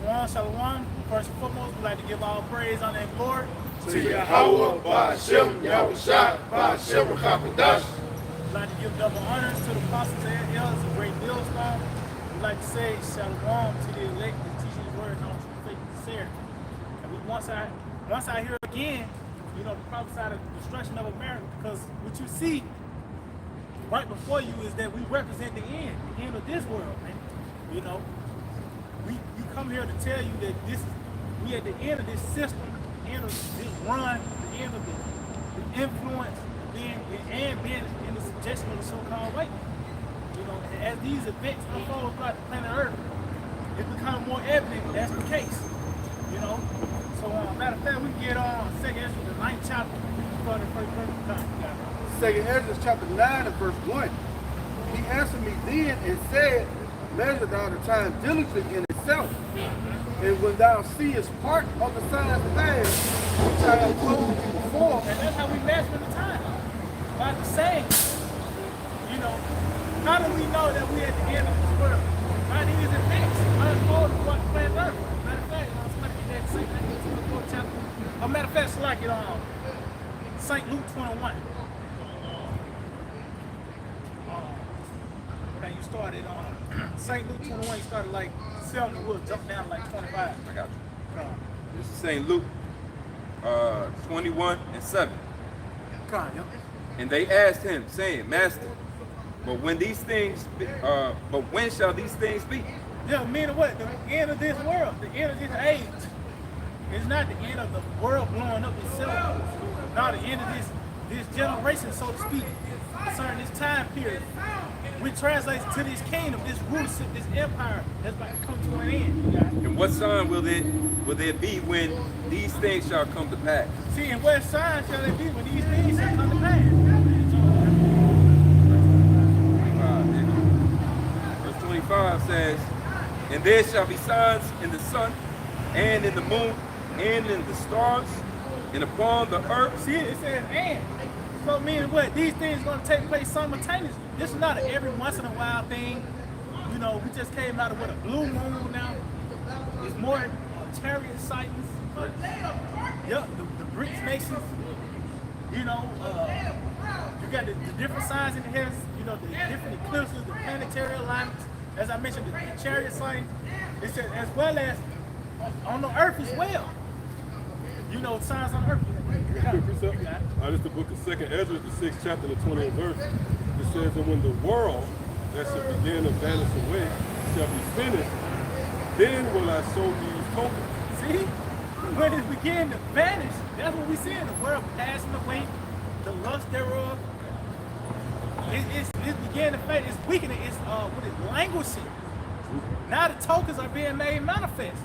Shalom, shalom. First and foremost, we'd like to give all praise, honor, and glory to Yahweh, Ba'ashem, Yahushua, Ba'ashem, Rakakadash. We'd like to give double honors to the apostles and elders of Great Millstone. We'd like to say shalom to the elect that teach his word and all true faith and sincerity. And once I hear again, you know, the prophesied of the destruction of America, because what you see right before you is that we represent the end of this world, man. You know, we come here to tell you that we at the end of this system, the end of this run, the end of the influence, being in the suggestion of the so-called white man. You know, and as these events unfold throughout the planet Earth, it's become more evident that's the case. You know, so matter of fact, we get on 2nd Ezra, the 9th chapter, starting first verse. 2nd Ezra chapter 9 and verse 1. He answered me then and said, measure thou the time diligently in itself, and when thou seest part of the signs past, which I have told you before. And that's how we measure the time. By the same, you know, how do we know that we're at the end of this world? By these events unfolding throughout the planet Earth. Matter of fact, somebody get that St. Luke 24 chapter. Matter of fact, it's like it on St. Luke 21. You started on St. Luke 21, you started like 7, we'll jump down like 25. I got you. This is St. Luke 21 and 7. Come on, yo. And they asked him, saying, Master, but when shall these things be? Yeah, meaning what? The end of this world, the end of this age. It's not the end of the world blowing up itself. No, the end of this generation, so to speak, concerning this time period. Which translates to this kingdom, this rulership, this empire that's about to come to an end. And what sign will there be when these things shall come to pass? See, and what sign shall there be when these things shall come to pass? Verse 25 says, and there shall be signs in the sun, and in the moon, and in the stars, and upon the earth. See, it says and. So meaning what? These things are going to take place simultaneously. This is not an every once in a while thing. You know, we just came out of a blue moon now. It's more chariot sightings. Yep, the BRICS nations. You know, you got the different signs in the heavens. You know, the different eclipses, the planetary alignments. As I mentioned, the chariot sightings. It says as well as on the earth as well. You know, signs on earth. This is the book of 2nd Ezra, the 6th chapter, the 20th verse. It says, and when the world that shall begin to vanish away shall be finished, then will I show these tokens. See? When it begin to vanish, that's what we see in the world passing away, the lust thereof. It's beginning to fade, it's weakening, it's languishing. Now the tokens are being made manifest.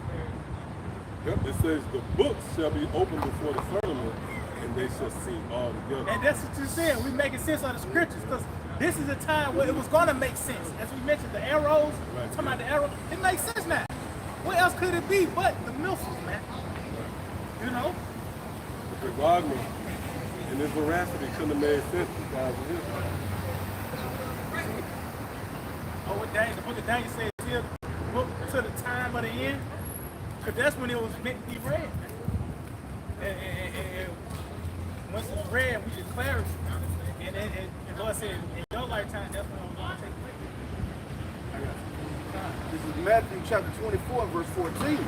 Yep, it says the books shall be opened before the firmament, and they shall see all together. And that's what you're saying. We're making sense of the scriptures because this is a time where it was going to make sense. As we mentioned, the arrows, right. Talking about the arrow, it makes sense now. What else could it be but the missiles, man? You know? The dogma and his veracity couldn't have made sense because of this. Oh, what Daniel, the book of Daniel says here, look to the time of the end. Because that's when it was meant to be read. And once it's read, we declare it. And Lord said, in your lifetime, that's when it was going to take place. This is Matthew chapter 24, verse 14.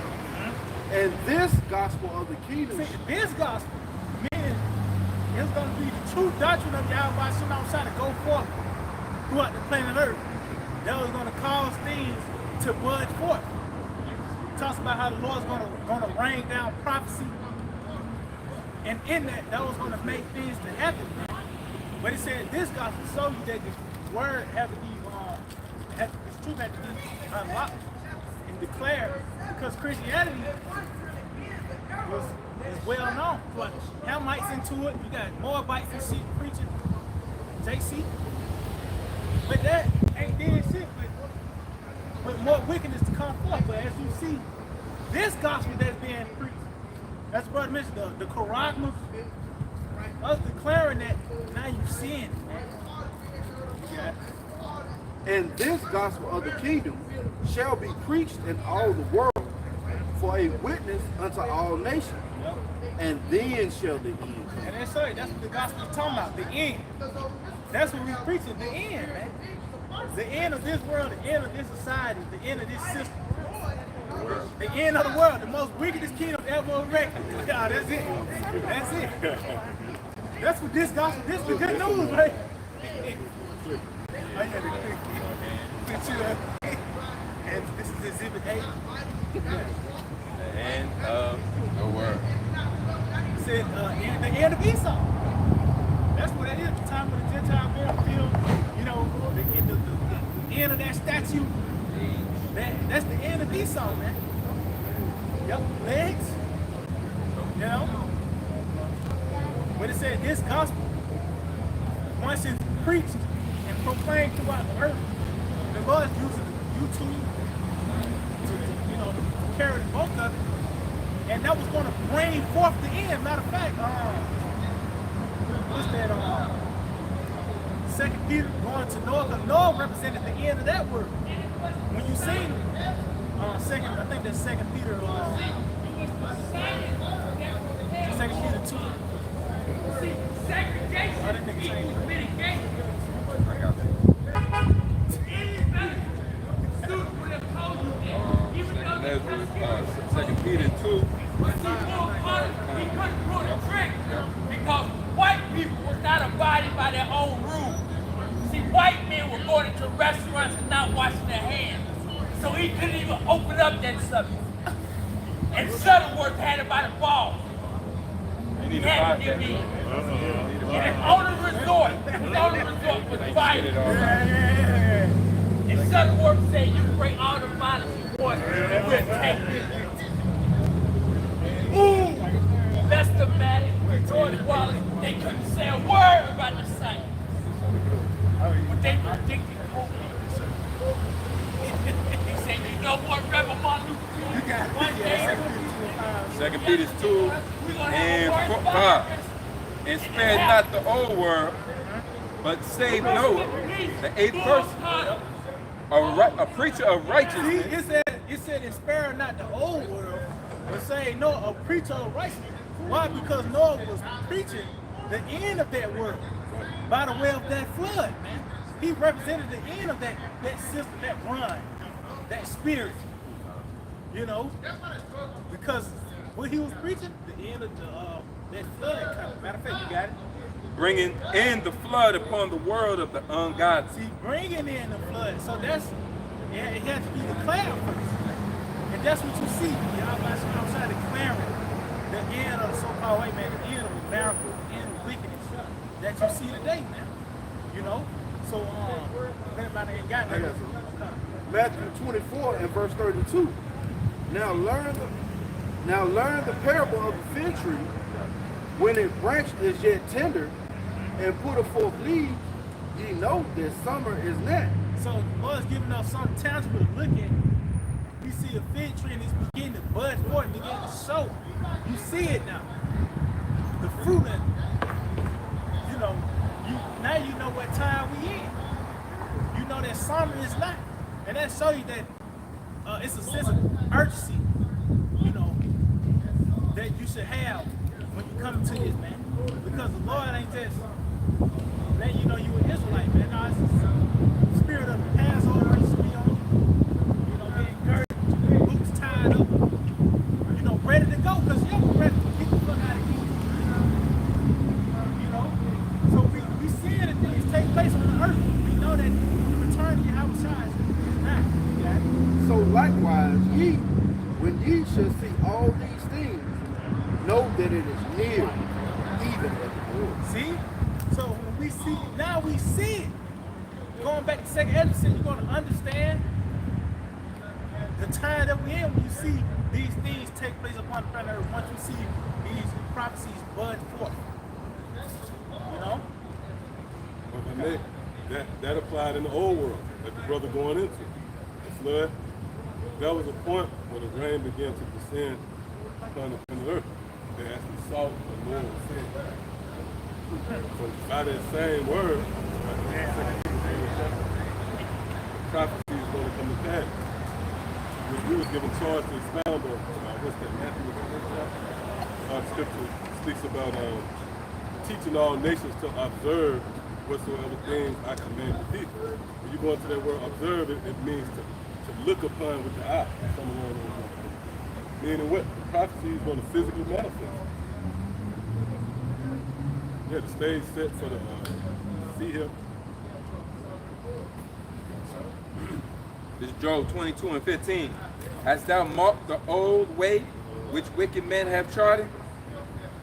And this gospel of the kingdom. See, this gospel, meaning it's going to be the true doctrine of Yahweh Shema trying to go forth throughout the planet Earth. That was going to cause things to budge forth. Talks about how the Lord's going to rain down prophecy, and in that was going to make things to happen. But it said this gospel shows you that the word had to be, this truth had to be unlocked and declared, because Christianity is well known. But Hamites into it, you got Moabites and shit preaching, JC. But that ain't dead shit. But more wickedness to come forth. But as you see, this gospel that's being preached, as the brother mentioned, the Quran, us declaring that now you sin. Yeah. And this gospel of the kingdom shall be preached in all the world for a witness unto all nations, and then shall the end come. And that's right. That's what the gospel is talking about. The end. That's what we're preaching. The end, man. The end of this world. The end of this society. The end of this system. The end of the world. The most wickedest kingdom ever erected. Yeah, that's it. That's it. That's what this gospel. This is the good news, right? And this is Exhibit 8. And the word. It said the end of Esau. That's what that is. The time when the Gentile men feel, you know, the end of that statue. That's the end of Esau, man. Yep, legs. You know, when it said this gospel, once it's preached and proclaimed throughout the earth, the Lord's using YouTube to, you know, to carry the bulk of it. And that was going to bring forth the end. Matter of fact, what's that? 2 Peter going to Noah, because Noah represented the end of that word. When you see, I think that's 2 Peter 2. I didn't think it changed. Second Peter 2. He couldn't pull the trick because white people was not abiding by their own rules. See, white men were going into restaurants and not washing their hands. So he couldn't even open up that subject. And Shuttleworth had it by the balls. He had to give in. And his only resort was fighting. And Shuttleworth said, you bring all the violence you want, and we'll take it. Ooh, Lester Maddox, George Wallace, they couldn't say a word about the site. But they predicted COVID. He said, you know what, Reverend Martin Luther King, one day, 2 Peter 2 and 5. And spare not the old world, but save Noah, the eighth person, a preacher of righteousness. See, it said, and spare not the old world, but say Noah, a preacher of righteousness. Why? Because Noah was preaching the end of that world by the way of that flood, man. He represented the end of that system, that run, that spirit. You know, because what he was preaching, the end of that flood coming. Matter of fact, you got it. Bringing in the flood upon the world of the ungodly. See, bringing in the flood. So it has to be declared first. And that's what you see. Y'all outside declaring the end of the so-called white man, the end of America, the end of wickedness that you see today now. You know? So, if anybody ain't got that. Matthew 24 and verse 32. Now learn the parable of the fig tree. When its branch is yet tender and putteth forth leaves, ye know that summer is nigh. So the Lord's giving us something tangible to look at. We see a fig tree and it's beginning to bud forth and begin to show. You see it now. The fruit of it. You know, now you know what time we in. You know that summer is not. And that shows you that it's a sense of urgency, you know, that you should have when you come to this, man. Because the Lord ain't just letting you know you an Israelite, man. No, it's the spirit of the Passover used to be on you know, being girded, boots tied up, you know, ready to go, because you're ready to get the fuck out of here. You know? So we see that things take place on the earth. We know that the return of Yahweh shines now. So likewise, ye, when ye shall see all these things, know that it is near, even at the door. See? So when we see, now we see it. Going back to 2nd Ezra, you're going to understand the time that we're in when you see these things take place upon the planet Earth. Once you see these prophecies bud forth. You know? But that applied in the old world, that the brother going into. The flood, that was a point where the rain began to descend upon the earth. They actually saw the Lord sin. So by that same word, prophecy is going to come to pass. we was given charge to expound on what's that, Matthew, scripture speaks about teaching all nations to observe whatsoever things I command the people. When you go into that word observe, it means to look upon with the eye. Meaning what? The prophecy is going to physically manifest. Yeah, the stage set for the see him. This is Job 22:15. Hast thou marked the old way which wicked men have trodden,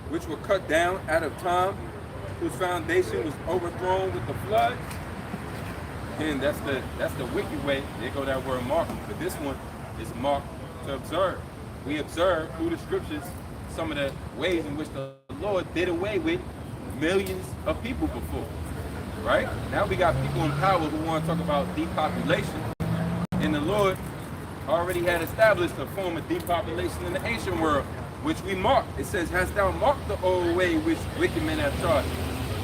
which were cut down out of time, whose foundation was overthrown with the flood? And that's the wicked way. There go that word marking. But this one is marked to observe. We observe through the scriptures some of the ways in which the Lord did away with millions of people before. Right? Now we got people in power who want to talk about depopulation. And the Lord already had established a form of depopulation in the ancient world, which we marked. It says, hast thou marked the old way which wicked men have trodden?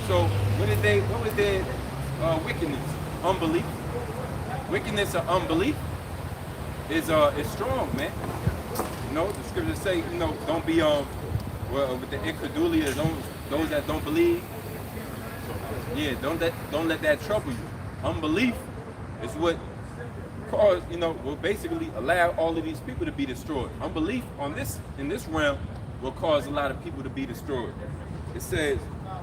So what was their wickedness? Unbelief. Wickedness or unbelief is strong, man. You know, the scriptures say, you know, don't be with the incredulity of those that don't believe. Yeah, don't let that trouble you. Unbelief is what caused, you know, will basically allow all of these people to be destroyed. Unbelief in this realm will cause a lot of people to be destroyed. It says,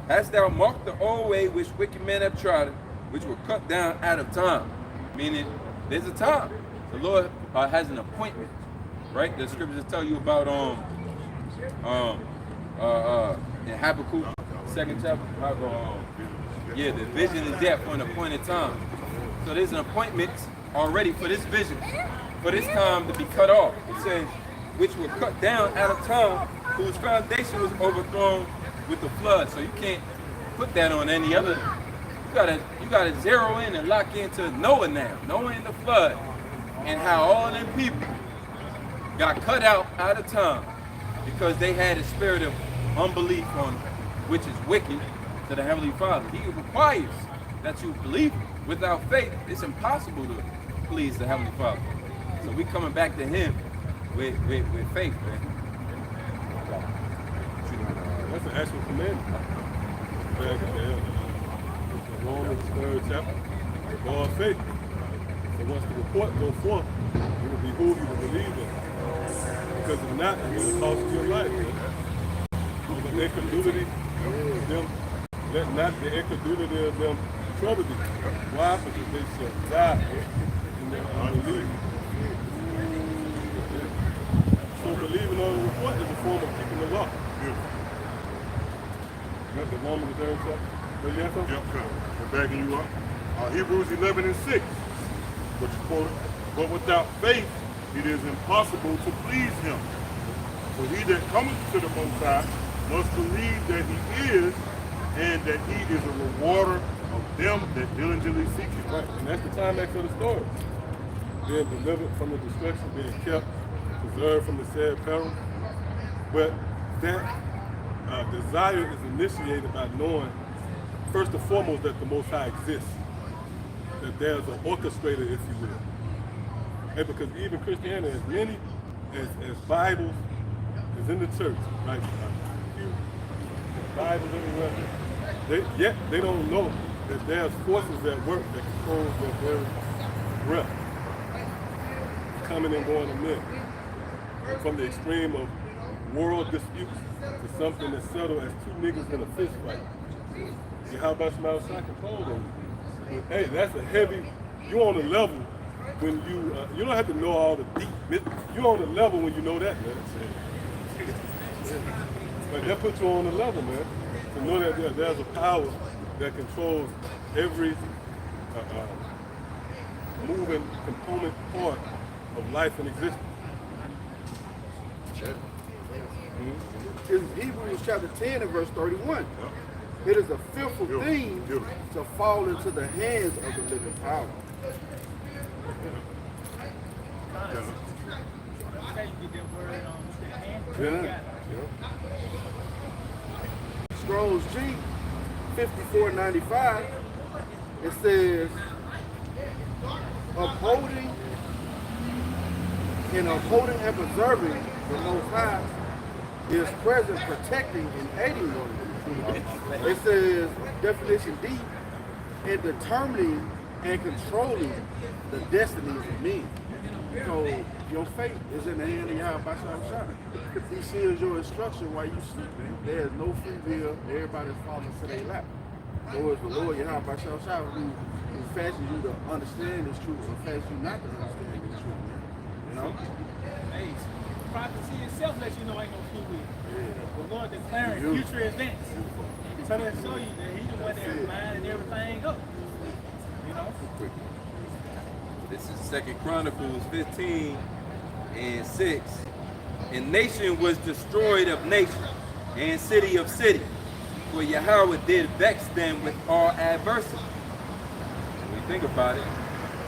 hast thou marked the old way which wicked men have trodden, which were cut down out of time? Meaning, there's a time. The Lord has an appointment, right? The scriptures tell you about in Habakkuk, 2nd chapter. Yeah, the vision is there for an appointed time. So there's an appointment already for this vision, for this time to be cut off. It says, which were cut down out of time, whose foundation was overthrown with the flood. So you can't put that on any other. You gotta zero in and lock into Noah now. Noah in the flood, and how all them people got cut out of time because they had a spirit of unbelief on which is wicked to the Heavenly Father. He requires that you believe. Without faith, it's impossible to please the Heavenly Father. So we coming back to Him with faith, man. That's an actual commandment. Romans 3rd chapter. Go on faith. So once the report goes forth, it will behoove you to believe it. Because if not, it will cost you your life. The incredulity of them, let not the incredulity of them trouble thee. Why? Because they shall die in their unbelief. So believing on the report is a form of keeping the law. Got the Romans 3rd chapter. Yep, we're backing you up. Hebrews 11:6, what you quoted. But without faith, it is impossible to please Him. For he that cometh to the Most High must believe that He is, and that He is a rewarder of them that diligently seek Him. Right, and that's the climax of the story. Being delivered from the destruction, being kept, preserved from the sad peril. But that desire is initiated by knowing, first and foremost, that the Most High exists. That there's an orchestrator, if you will. And because even Christianity, as many as Bibles is in the church, like Bibles everywhere, yet they don't know that there's forces at work that control their very breath, coming and going of men. From the extreme of world disputes to something as subtle as two niggas in a fist fight. How about some outside control though? Hey, that's a heavy, you're on the level when you don't have to know all the deep, you're on the level when you know that, man. But that puts you on the level, man. To know that there's a power that controls every moving component part of life and existence. In Hebrews chapter 10 and verse 31. It is a fearful thing to fall into the hands of the living power. Strong's G 5495. It says, upholding In upholding and preserving the Most High is present, protecting and aiding one another. It says, definition D, in determining and controlling the destinies of men. So your fate is in the hand of Yahweh Shah. He seals your instruction while you sleep, man. There is no free will. Everybody's falling to their lap. So it's the Lord Yahweh Shah who fashions you to understand this truth and fashions you not to understand this truth, man. You know? Hey, prophecy itself lets you know ain't no free will. Yeah. The Lord declaring future events. So they show you that He the one that's lining everything up. You know? This is 2 Chronicles 15 and 6. And nation was destroyed of nation, and city of city. For Yahweh did vex them with all adversity. When we think about it,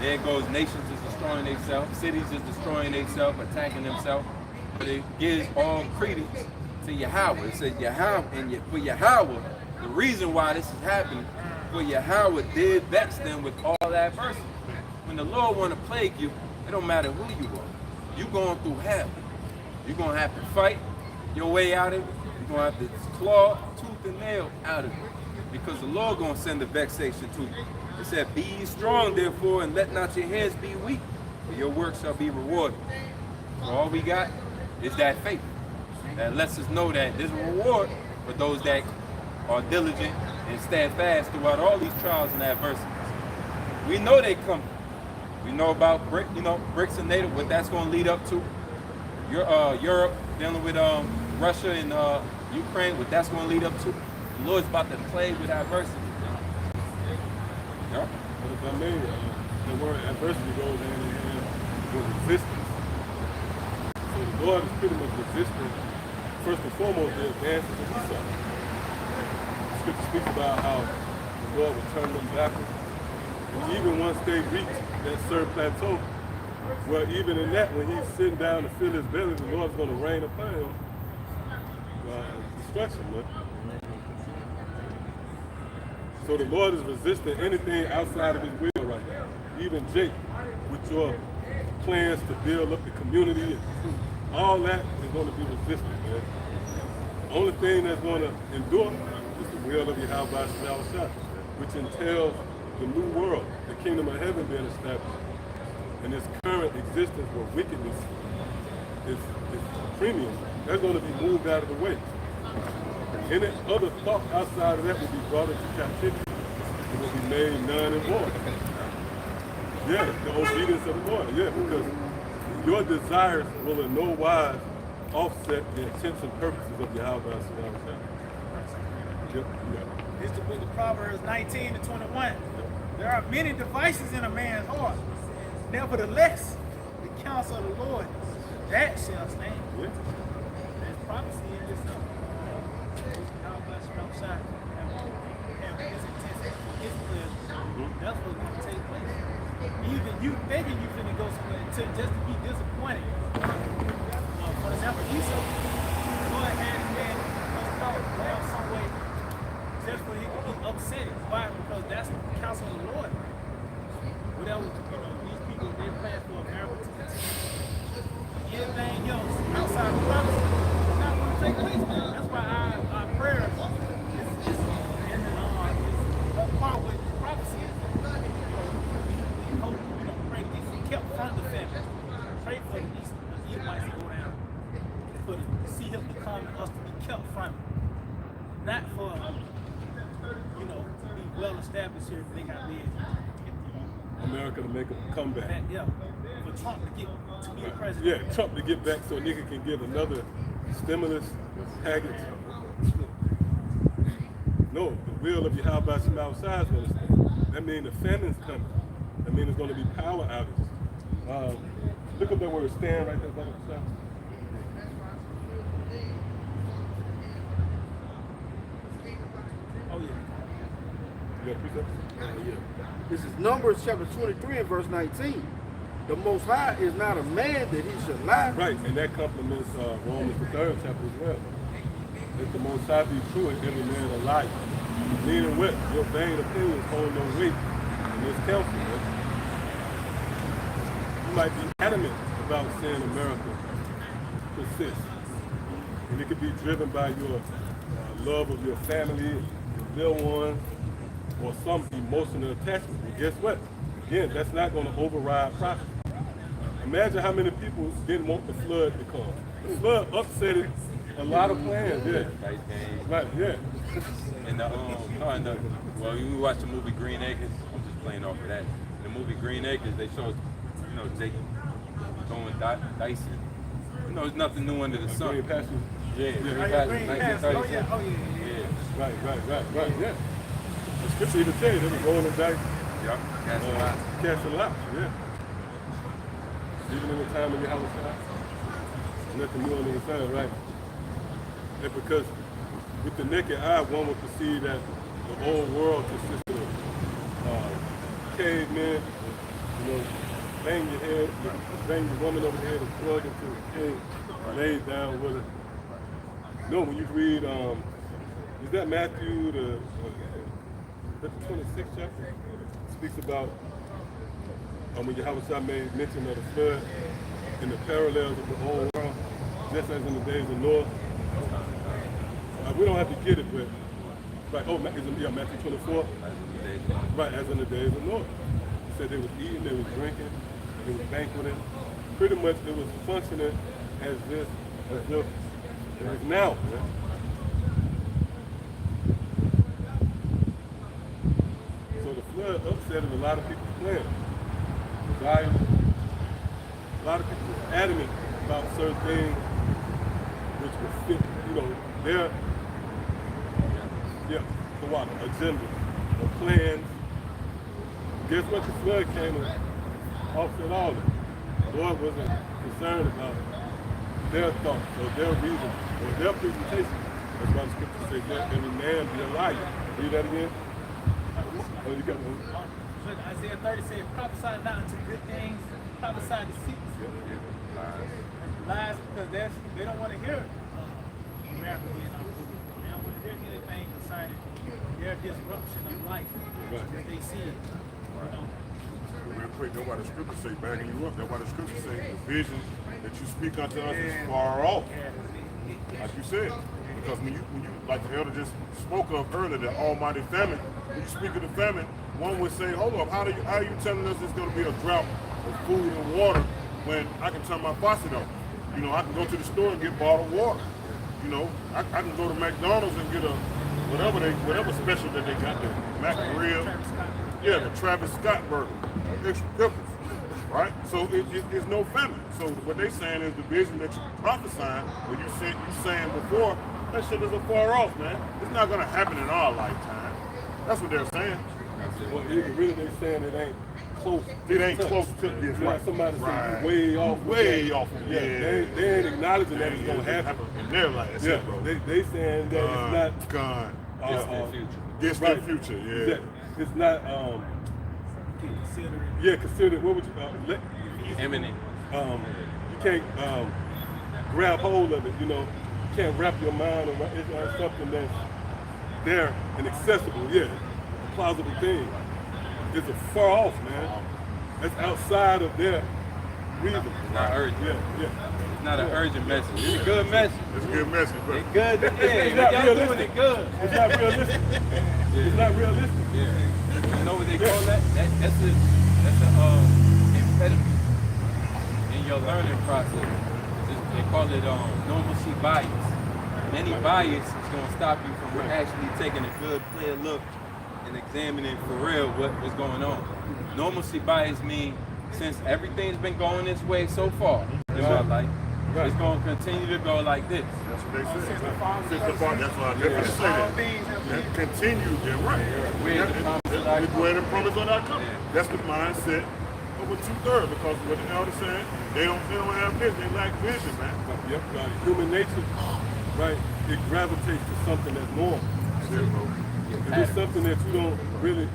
there goes nations is destroying themselves, cities is destroying themselves, attacking themselves. But it gives all credence to Yahweh. It says Yahweh, and for Yahweh, the reason why this is happening, for Yahweh did vex them with all adversity. When the Lord want to plague you, it don't matter who you are. You going through hell. You're going to have to fight your way out of it. You're going to have to claw, tooth and nail out of it. Because the Lord going to send the vexation to you. It said, be ye strong, therefore, and let not your hands be weak, for your work shall be rewarded. So all we got is that faith. That lets us know that there's a reward for those that are diligent and steadfast throughout all these trials and adversities. We know they come. We know about BRICS and NATO, what that's going to lead up to. Europe dealing with Russia and Ukraine, what that's going to lead up to. The Lord's about to play with adversity. Yeah. But if I may, the word adversity goes hand in hand with resistance. So the Lord is pretty much resisting, first and foremost, the advances of Esau. The scripture speaks about how the Lord would turn them backwards. And even once they reach that certain plateau, well, even in that, when he's sitting down to fill his belly, the Lord's going to rain upon him destruction, man. So the Lord is resisting anything outside of his will right now. Even Jake, with your plans to build up the community, and all that is going to be resisted, man. The only thing that's going to endure is the will of Yahweh Shah, which entails the new world, the kingdom of heaven being established. And its current existence where wickedness is premium, that's going to be moved out of the way. Any other thought outside of that will be brought into captivity. It will be made none and void. Yeah, the obedience of the Lord. Yeah, because your desires will in no wise offset the intents and purposes of Yahweh. Yep. It's the book of Proverbs 19 to 21. There are many devices in a man's heart. Nevertheless, the counsel of the Lord, that shall stand. Yeah. There's prophecy in this stuff. God bless you outside. And his intention, his will, that's what's going to take place. Even you thinking you finna go somewhere to just to be disappointed. For example, Esau, the Lord had his man down some way just for he could be upset. Why? Because that's the counsel of the Lord. Whatever, these people, they plan for America to continue. Anything else outside of prophecy is not going to take place. That's why our prayer is on par with prophecy. We hope, pray if we kept front of the family. Pray for the Edomites to go down. For the sea of to come and us to be kept from it. Not for, to be well established here if they got big. America to make a comeback. Yeah, for Trump to be president. Yeah, Trump to get back so nigga can get another stimulus package. No, the will of Yahweh from outside is going to stand. That means the famine's coming. That means there's going to be power outages. Look up that word stand right there, brother. Oh yeah. You got precept? Yeah. This is Numbers chapter 23 and verse 19. The Most High is not a man that he should lie. Right, and that complements Romans the 3rd chapter as well. Let the Most High be true and every man a liar. Meaning what? Your vain opinions hold no weight in this council. Right? you might be adamant about saying America persists. And it could be driven by your love of your family, your loved ones, or some emotional attachment. And guess what? Again, that's not going to override prophecy. Imagine how many people didn't want the flood to come. The flood upset a lot of plans, yeah. Right, yeah. And well, you watch the movie Green Acres. I'm just playing off of that. In the movie Green Acres, they showed, Jake going dicing. There's nothing new under the sun. Green Pastures. Yeah, Green Green Pastures, Pass. 1937. Oh yeah. Right, yeah. The scripture even tell you they were rolling dice, Yep, that's a lot. casting lots, yeah. Even in the time of your house, nothing new under the sun, right? And because with the naked eye, one would perceive that the old world consisted of cavemen, bang your head, bang the woman over the head and plug into a cave, laid down with her. No, when you read, is that Matthew, the 26th chapter? Speaks about when Yahweh made mention of the flood and the parallels of the old world, just as in the days of Noah. We don't have to get it, but right, Matthew 24. Right, as in the days of Noah. He said they was eating, they was drinking, they was banqueting. Pretty much it was functioning as if it is now. Man. So the flood upset a lot of people's plans. Desires. A lot of people were adamant about certain things which would fit, their agenda or plans. Guess what? The flood came and offset all of it. The Lord wasn't concerned about their thoughts or their reasons or their presentation. That's why the scripture says, let every man be a liar. Read that again. Oh, you got one. But Isaiah 30 said, prophesy not unto good things, prophesy deceits. Lies, because they don't want to hear America being on food. They don't want to hear anything concerning their disruption of life that they see. Real quick, that's why the scripture say, backing you up, that's why the scripture say the vision that you speak unto us is far off. Like you said. Because when you like the elder just spoke of earlier, the almighty famine, when you speak of the famine, one would say, hold up, how are you telling us there's gonna be a drought of food and water when I can turn my faucet on? I can go to the store and get bottled water. I can go to McDonald's and get a whatever special that they got, the Mac Grill, the Travis Scott burger, extra pickles, right? So it's no famine. So what they saying is the vision that you prophesying, what you saying before, that shit is afar off, man. It's not gonna happen in our lifetime. That's what they're saying. Well, really they saying it ain't close. It ain't close to this. It's like somebody saying Way off. Yeah. They ain't acknowledging that it's gonna happen in their life. That's it, bro. They saying that it's not gone. Distant future. Yeah. It's not considered. What would you Imminent. You can't grab hold of it. You can't wrap your mind around. It's not something that's there and accessible. Yeah, a plausible thing. It's a far off, man. That's outside of their reason. It's not urgent. Yeah. It's not an urgent message. It's a good message. It's a good message, bro. It's good. It's not y'all realistic. doing it good. It's not realistic. It's not realistic. Yeah. You know what they call that? That's a impediment in your learning process. They call it normalcy bias. And any bias is going to stop you from actually taking a good, clear look and examining for real what's going on. Normalcy bias means since everything's been going this way so far in my life, it's going to continue to go like this. That's what they say. Since the fall, that's why I definitely say that. Continue, they're right. We're where the promise on our company. That's the mindset of a 2/3 because what the elder saying, they don't have vision, they lack vision, man. Yep, right. Human nature, right? It gravitates to something that's normal. That's it, bro. If it's something that you don't really,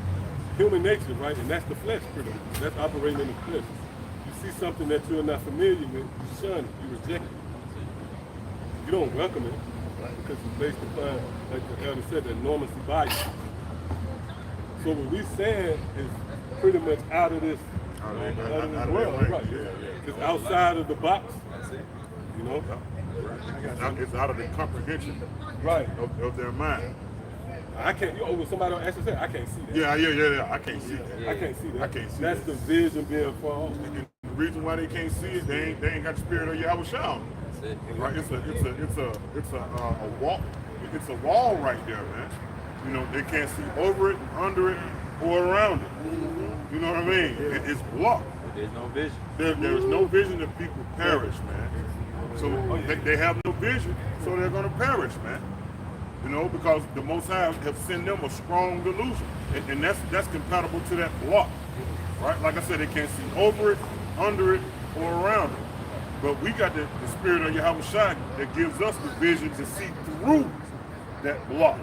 human nature, right? And that's the flesh, pretty much. That's operating in the flesh. You see something that you're not familiar with, you shun it, you reject it. You don't welcome it, right? Because it's based upon, like the elder said, that normalcy bias. So what we're saying is pretty much out of this Out of this world, right? It's outside of the box. You know? It's out of the comprehension Right. of their mind. I can't. When somebody actually say, I can't see that. Yeah. I can't see that. I can't see that. I can't see That's that. the vision being far off. And the reason why they can't see it, they ain't got the spirit of Yahweh Shah. Right? It's a wall. It's a wall right there, man. You know, they can't see over it, under it, or around it. You know what I mean? It's blocked. There's no vision. There's no vision if people perish, man. So they have no vision, so they're gonna perish, man. You know, because the Most High have sent them a strong delusion, and that's compatible to that block, right? Like I said, they can't see over it, under it, or around it. But we got the spirit of Yahweh Shai that gives us the vision to see through that block.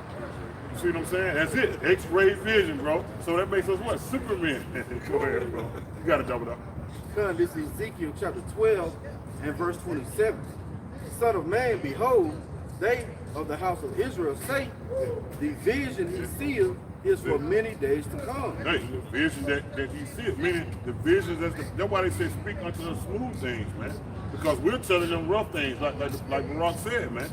You see what I'm saying? That's it. X-ray vision, bro. So that makes us what? Superman. Go ahead, bro. You gotta double up. Son, this is Ezekiel chapter 12 and verse 27. Son of man, behold, they of the house of Israel say, the vision he seeth is for many days to come. Hey, the vision that he sees, meaning the visions, that's why they say speak unto the smooth things, man. Because we're telling them rough things, like Barak said, man.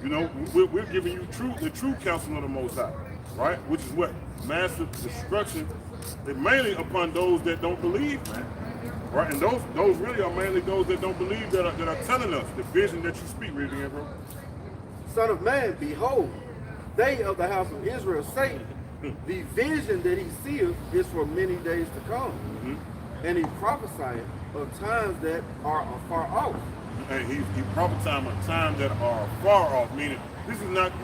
You know, we're giving you the true counsel of the Most High, right? Which is what? Massive destruction, and mainly upon those that don't believe, man. Right? And those really are mainly those that don't believe that are telling us the vision that you speak, read again, bro. Son of man, behold, they of the house of Israel say, the vision that he seeth is for many days to come. And he prophesieth of times that are afar off. And he prophesying of times that are far off, meaning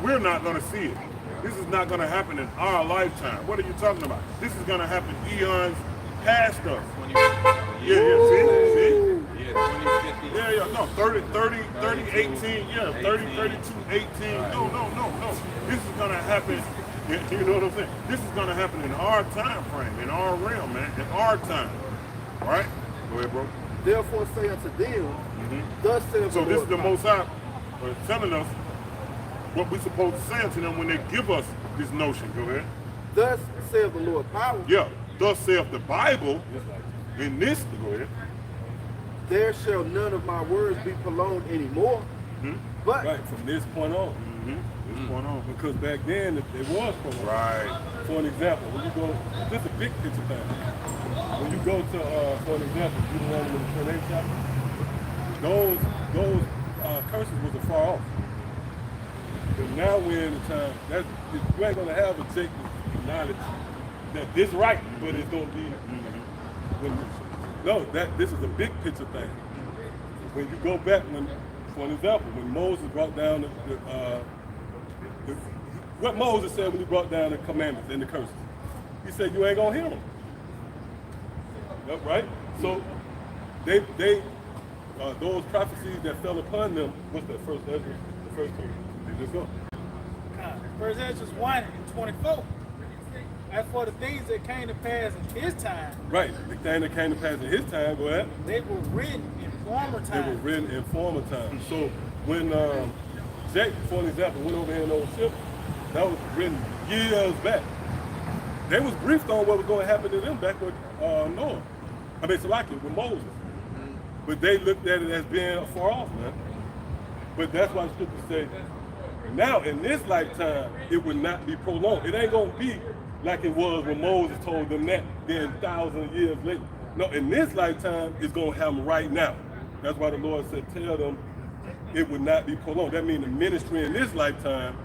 we're not going to see it. This is not going to happen in our lifetime. What are you talking about? This is going to happen eons past us. See? Yeah, no, 30, 18, yeah, 30, 32, 18. No. This is going to happen, you know what I'm saying? This is going to happen in our time frame, in our realm, man, in our time. All right? Go ahead, bro. Therefore say unto them, thus saith So the this Lord is the Most High telling us what we're supposed to say unto them when they give us this notion. Go ahead. Thus saith the Lord power, Yeah. Thus saith the Bible in this. Go ahead. there shall none of my words be prolonged anymore. But Right, from this point on. What's going on? Because back then, it was prolonged. Right. For an example, when you go, this is a big picture thing. When you go to, for an example, Deuteronomy 28 chapter, those curses was afar off. But now we're in a time that you ain't gonna have objective knowledge that this right, but it's gonna be this is a big picture thing. When you go back, for an example, when Moses brought down what Moses said when he brought down the commandments and the curses, he said you ain't gonna hear them. Yep, right? So they those prophecies that fell upon them, what's that first Ezra? The first two. They just go. First Ezra 1 and 24. As for the things that came to pass in his time, Right. The thing that came to pass in his time, go ahead. they were written in former They were times. written in former times. So when Jake, for an example, went over here in those ships, that was written years back. They was briefed on what was going to happen to them back with Noah. I mean, Salakia, with Moses. But they looked at it as being far off, man. But that's why the scriptures say, now in this lifetime, it would not be prolonged. It ain't going to be like it was when Moses told them that, then thousands of years later. No, in this lifetime, it's going to happen right now. That's why the Lord said, tell them it would not be prolonged. That means the ministry in this lifetime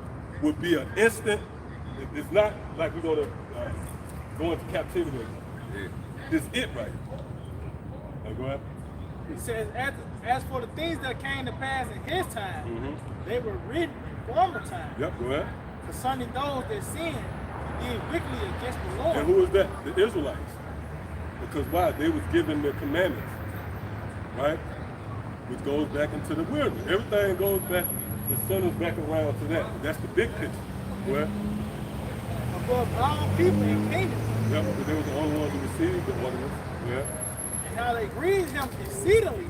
would be an instant. It's not like we're going to go into captivity. It's it right. Now, go ahead. He says, as for the things that came to pass in his time, they were written in former times. Yep, go ahead. Concerning those that sinned and did wickedly against the Lord. And who is that? The Israelites. Because why? They was given the commandments, right? Which goes back into the wilderness. Everything goes back, the centers back around to that. That's the big picture. Where? Above all people in Canaan. Yep, but they was the only ones who received the ordinance. Yeah. And how they grieved him exceedingly,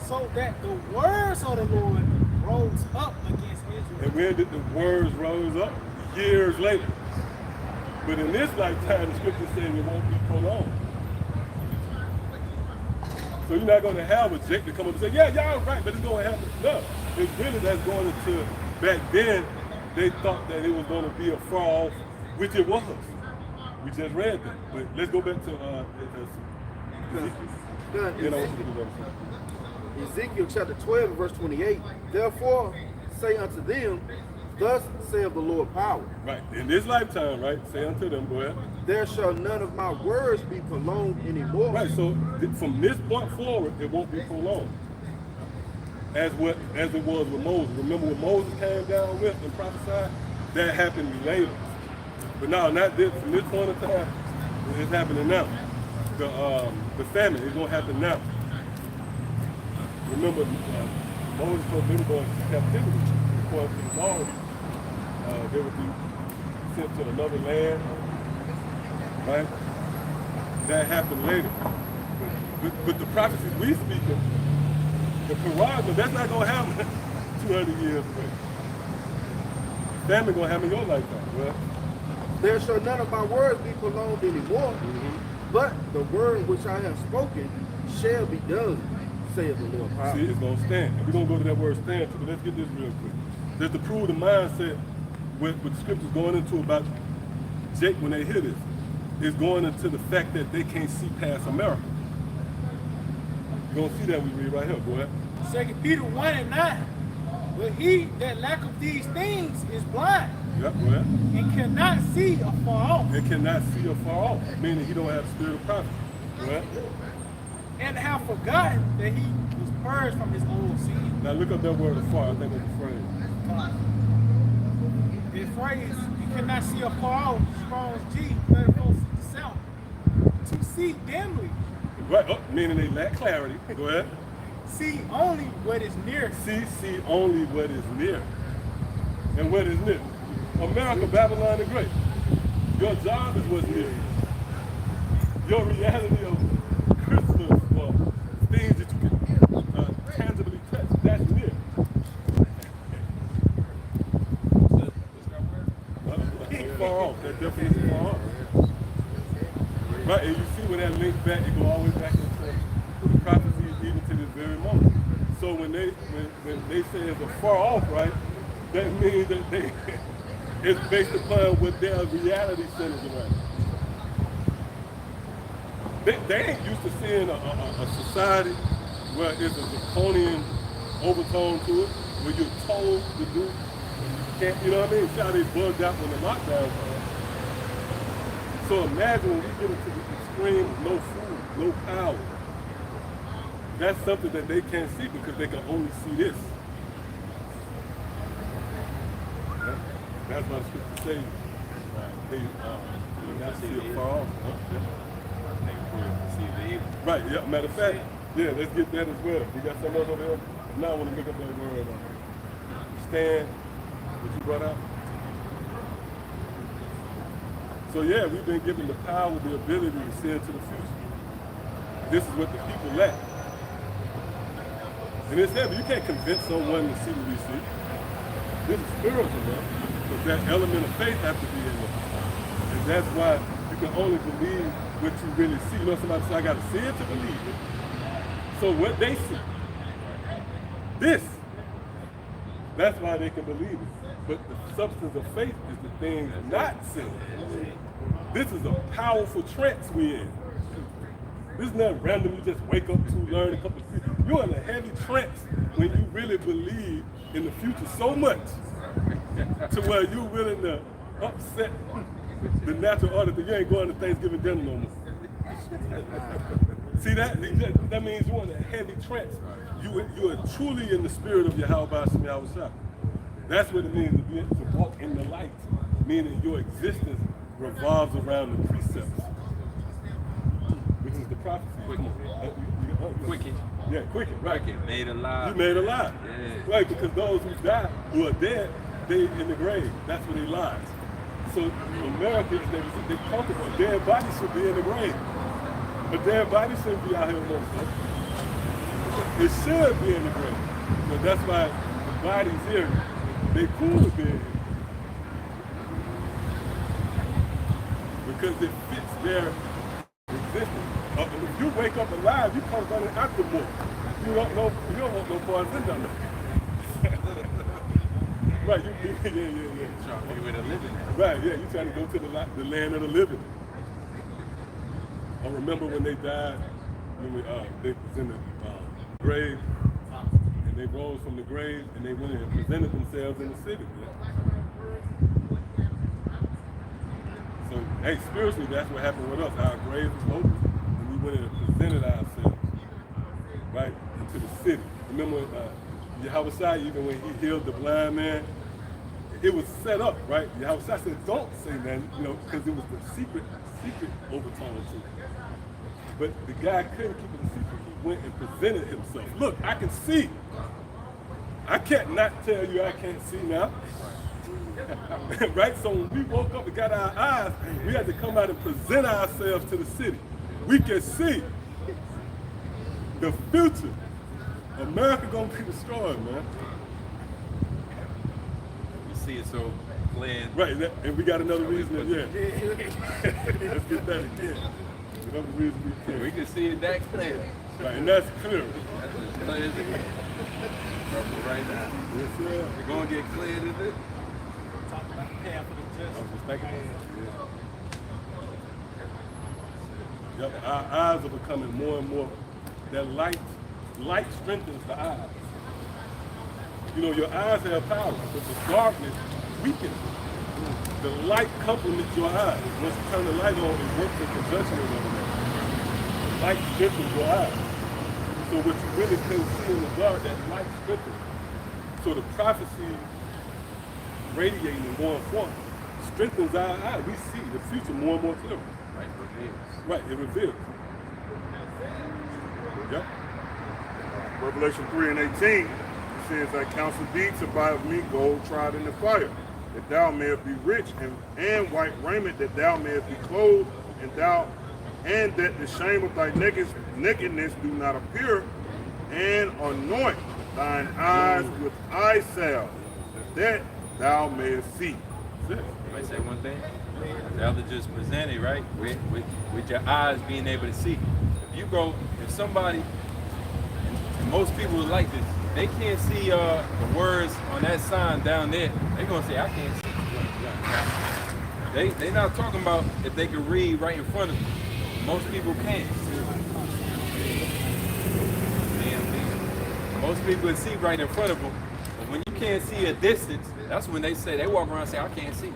so that the words of the Lord rose up against Israel. And when did the words rose up? Years later. But in this lifetime, the scripture says it won't be prolonged. So you're not going to have a Jake to come up and say, yeah, y'all right, but it's going to happen. No, it's really that's going into, back then, they thought that it was going to be a far off, which it was. We just read that. But let's go back to Ezekiel chapter 12, verse 28. Therefore, say unto them, thus saith the Lord power. Right. In this lifetime, right? Say unto them, go ahead. There shall none of my words be prolonged anymore. Right. So from this point forward, it won't be prolonged. As it was with Moses. Remember when Moses came down with and prophesied? That happened later. But now, not this. From this point in time, it's happening now. The famine is going to happen now. Remember, Moses told them to go into captivity. According to the law, they would be sent to another land, right? That happened later. But the prophecies we speak of, the Quran, that's not going to happen 200 years away. Famine going to happen in your lifetime, right? There shall none of my words be prolonged anymore, but the word which I have spoken shall be done, saith the Lord power. See, it's going to stand. And we're going to go to that word stand too, but let's get this real quick. There's to prove the mindset what the scripture's going into about Jake when they hear this. Is going into the fact that they can't see past America. You're going to see that we read right here. Go ahead. 2 Peter 1:9. But he that lacketh these things is blind Yep, go ahead. and cannot see afar off, They cannot see afar off, meaning he don't have the spirit of prophecy. Go ahead. and have forgotten that he was purged from his old sin. Now look up that word afar. I think that's the phrase. The phrase, you cannot see afar off, Strong's G, 3467. To see dimly, Right, meaning they lack clarity. Go ahead. see only what is near. See only what is near. And what is near? America, Babylon the Great. Your job is what's near. Your reality of Christmas or things that you can tangibly touch, that's near. Far off, that definition far off. Right, and you see when that links back, it go all the way back into the prophecies even to this very moment. So when they say it's a far off, right, that means that they it's based upon what their reality centers around. They ain't used to seeing a society where it's a draconian overtone to it, where you're told to do, you can't, you know what I mean? See how they bugged out when the lockdown came. So imagine when we get into the extreme of no food, no power. That's something that they can't see because they can only see this. That's why the scripture says they not see it far off. Right, yeah, matter of fact, yeah, let's get that as well. You got something else over here? Now I want to look up that word. Stand, what you brought out. So yeah, we've been given the power, the ability to see into the future. This is what the people lack. And it's heavy. You can't convince someone to see what we see. This is spiritual, man. But that element of faith has to be in there. And that's why you can only believe what you really see. You know, somebody say, I got to see it to believe it. So what they see, this, that's why they can believe it. But the substance of faith is the things not seen. This is a powerful trance we in. This is not random, you just wake up to learn a couple of things. You're in a heavy trance when you really believe in the future so much to where you're willing to upset the natural order that you ain't going to Thanksgiving dinner no more. See that? That means you're in a heavy trance. You are truly in the spirit of Yahweh Shem Yahweh. That's what it means to walk in the light, meaning your existence revolves around the precepts, which is the prophecy. Quicken. Yeah, quicken, right. Quicken, made alive. You made alive. Yeah. Right, because those who die, who are dead, they in the grave. That's where they lies. So Americans, they talk about dead bodies should be in the grave. But dead bodies shouldn't be out here no more. It should be in the grave. So that's why the bodies here, they cool to be in here. Because it fits their existing. If you wake up alive, you come running after more. You don't want no parts in them. Right, yeah. Trying to figure where to live in. Right, yeah, you trying to go to the land of the living. I remember when they died, when they was in the grave, and they rose from the grave, and they went and presented themselves in the city. Yeah? So, hey, spiritually, that's what happened with us. Our grave was open, and we went and presented ourselves, right, into the city. Remember, Yahushua, even when he healed the blind man, it was set up, right? Yahushua said, don't say nothing, because it was the secret overtone to it. But the guy couldn't keep it a secret. He went and presented himself. Look, I can see. I can't not tell you I can't see now. Right? So when we woke up and got our eyes, we had to come out and present ourselves to the city. We can see the future. America gonna be destroyed, man. You see it so clear. Right, and we got another reason to, let's get that again. Another reason we can. We can see it that clear. Right, and that's clear. That's as clear as it gets. Right now. Yes, sir. We're going to get clear to this. Talk about the path of the just. I was just thinking. Yep, our eyes are becoming more and more, that light strengthens the eyes. Your eyes have power, but the darkness weakens it. The light complements your eyes. Once you turn the light on, it works in conjunction with one another. Light strengthens your eyes. So what you really couldn't see in the dark, that light strengthens. So the prophecy radiating and going forth strengthens our eyes. We see the future more and more clearly. Right, reveals. Right, it reveals. Yep. Revelation 3 and 18 says, "Thy counsel deeds abide me gold tried in the fire, that thou mayest be rich, and white raiment, that thou mayest be clothed, and that the shame of thy nakedness do not appear, and anoint thine eyes with eye salve, that thou mayest see." Can I say one thing? The other just presented, right? With your eyes being able to see. If somebody, and most people are like this, they can't see the words on that sign down there, they're gonna say, I can't see. They're not talking about if they can read right in front of them. Most people can't. Most people can see right in front of them, but when you can't see a distance, that's when they walk around and say, I can't see.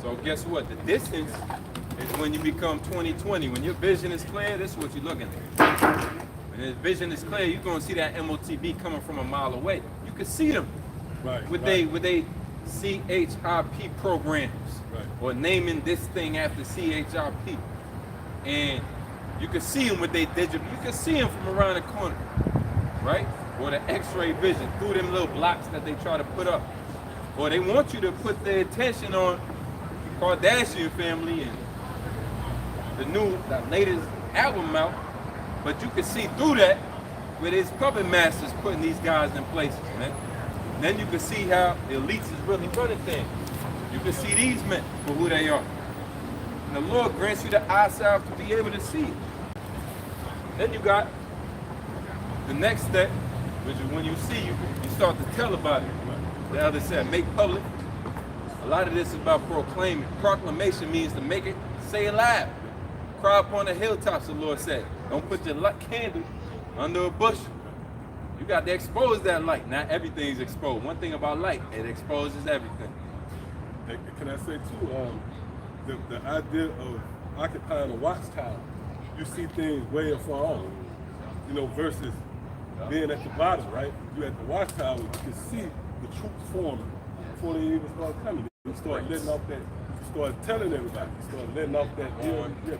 So guess what? The distance is when you become 20/20. When your vision is clear, this is what you're looking at. When your vision is clear, you're going to see that MOTB coming from a mile away. You can see them with they CHRP programs, or naming this thing after CHRP. And you can see them with their digital. You can see them from around the corner, right? Or the X-ray vision through them little blocks that they try to put up. Or they want you to put their attention on Kardashian family and the latest album out, but you can see through that with his puppet masters putting these guys in places, man. Then you can see how the elites is really running things. You can see these men for who they are. And the Lord grants you the eyesight to be able to see it. Then you got the next step, which is when you see, you start to tell about it. The other said, make public. A lot of this is about proclaiming. Proclamation means to make it, say it loud. Cry up on the hilltops, the Lord said. Don't put your candle under a bush. You got to expose that light. Not everything's exposed. One thing about light, it exposes everything. Can I say too, the idea of occupying a watchtower, you see things way afar off, versus being at the bottom, right? You at the watchtower, you can see the troops forming before they even start coming. You start letting off that, you start telling everybody, you start letting off that going on, the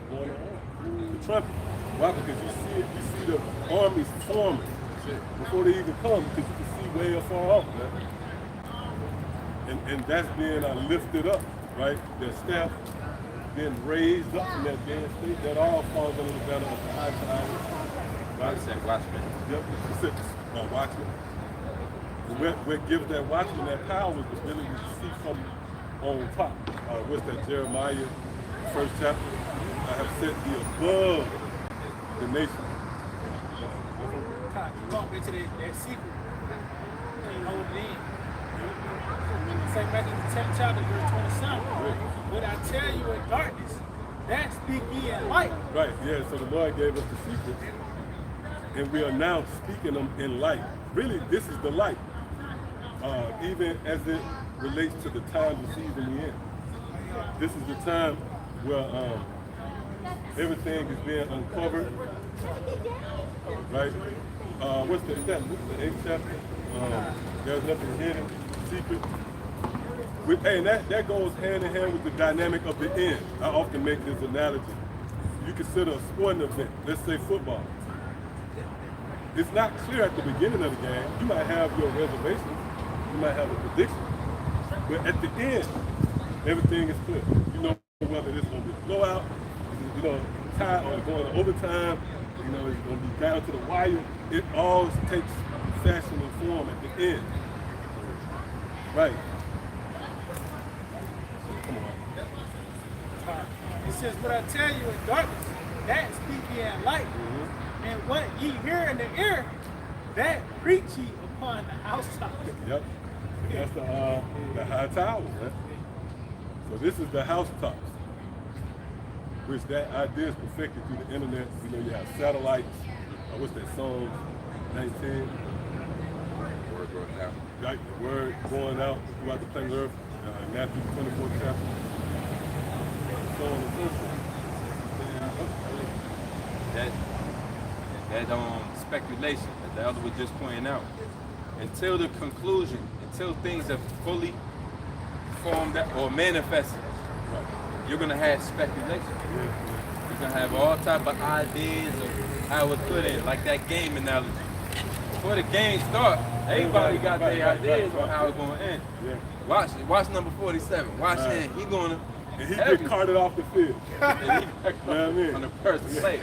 trumpet. Why? Because you see the armies forming before they even come, because you can see way afar off, man. And that's being lifted up, right? Their staff being raised up from that dead state, that all falls under the banner of the high tower. Right? Said watchman. Yep, it's watchman. What gives that watchman that power is the ability to see from on top. What's that, Jeremiah, 1st chapter? have set thee above the nation. Bump into that secret. Can't hold it in. Say back in the 10th chapter, verse 27. What I tell you in darkness, that speak ye in light. Right, yeah, so the Lord gave us the secret, and we are now speaking them in light. Really, this is the light, even as it relates to the time and season we're in. This is the time where everything is being uncovered, right? What's the 8th chapter? There's nothing hidden, secret. And that goes hand in hand with the dynamic of the end. I often make this analogy. You consider a sporting event, let's say football. It's not clear at the beginning of the game. You might have your reservations, you might have a prediction, but at the end, everything is clear. You know whether it's going to be a blowout, tie or going to overtime, it's going to be down to the wire. It all takes fashion and form at the end. Right. Come on. It says, what I tell you in darkness, that speak ye in light. And what ye hear in the ear, that preach ye upon the housetop. Yep. That's the high tower, right? So this is the housetops, which that idea is perfected through the internet. You have satellites. What's that song? 19. Word going out. Right, the word going out throughout the planet Earth. Matthew 24th chapter. So on and so forth. That speculation that the elder was just pointing out, until the conclusion, until things are fully formed or manifested, you're gonna have speculation. You're gonna have all type of ideas of how it put in, like that game analogy. Before the game starts, everybody got their ideas on how it's gonna end. Yeah. Watch number 47. Watch him. He gonna. And he get carted off the field. You know what I mean? On the first play.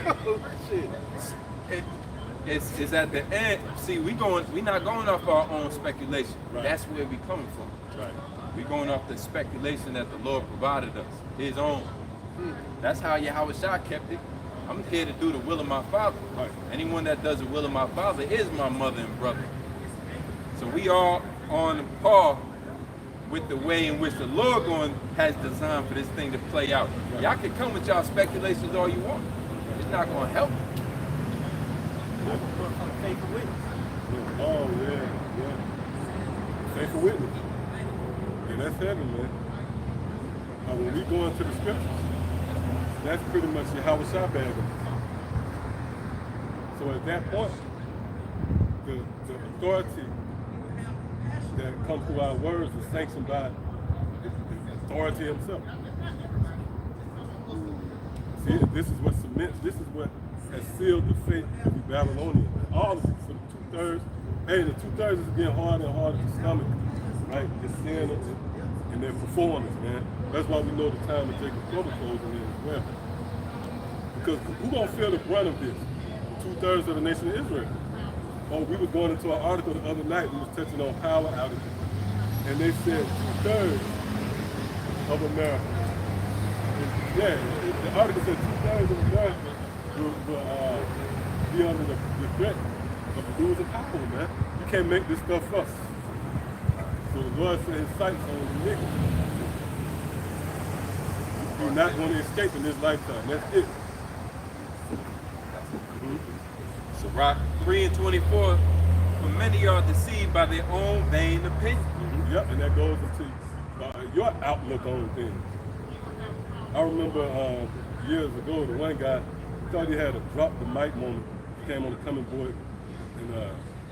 It's at the end. See, we not going off our own speculation. Right. That's where we coming from. Right. We going off the speculation that the Lord provided us, His own. That's how Yahweh Shah kept it. I'm here to do the will of my Father. Right. Anyone that does the will of my Father is my mother and brother. So we are on par with the way in which the Lord has designed for this thing to play out. Right. Y'all can come with y'all speculations all you want. It's not going to help. Faithful witness. Oh, yeah. Faithful witness. Yeah, that's heaven, man. When we go into the scriptures, that's pretty much Yahweh Shah bag. So at that point, the authority that comes through our words is sanctioned by the authority himself. See, this is what cements, this is what has sealed the fate of the Babylonians. All of it for the 2/3. Hey, the 2/3 is getting harder and harder to stomach, right? It's sin and their performance, man. That's why we know the time to take the protocols in there as well. Because who's gonna feel the brunt of this? 2/3 of the nation of Israel. Oh, we were going into an article the other night, we was touching on power outages. And they said 2/3 of America. The article said 2/3 of America will be under the threat of losing power, man. You can't make this stuff up. So the Lord set his sights on the niggas. You're not going to escape in this lifetime. That's it. So Rock 3:24, for many are deceived by their own vain opinion. Yep, and that goes into your outlook on things. I remember years ago, the one guy thought he had to drop the mic moment. He came on the coming board, and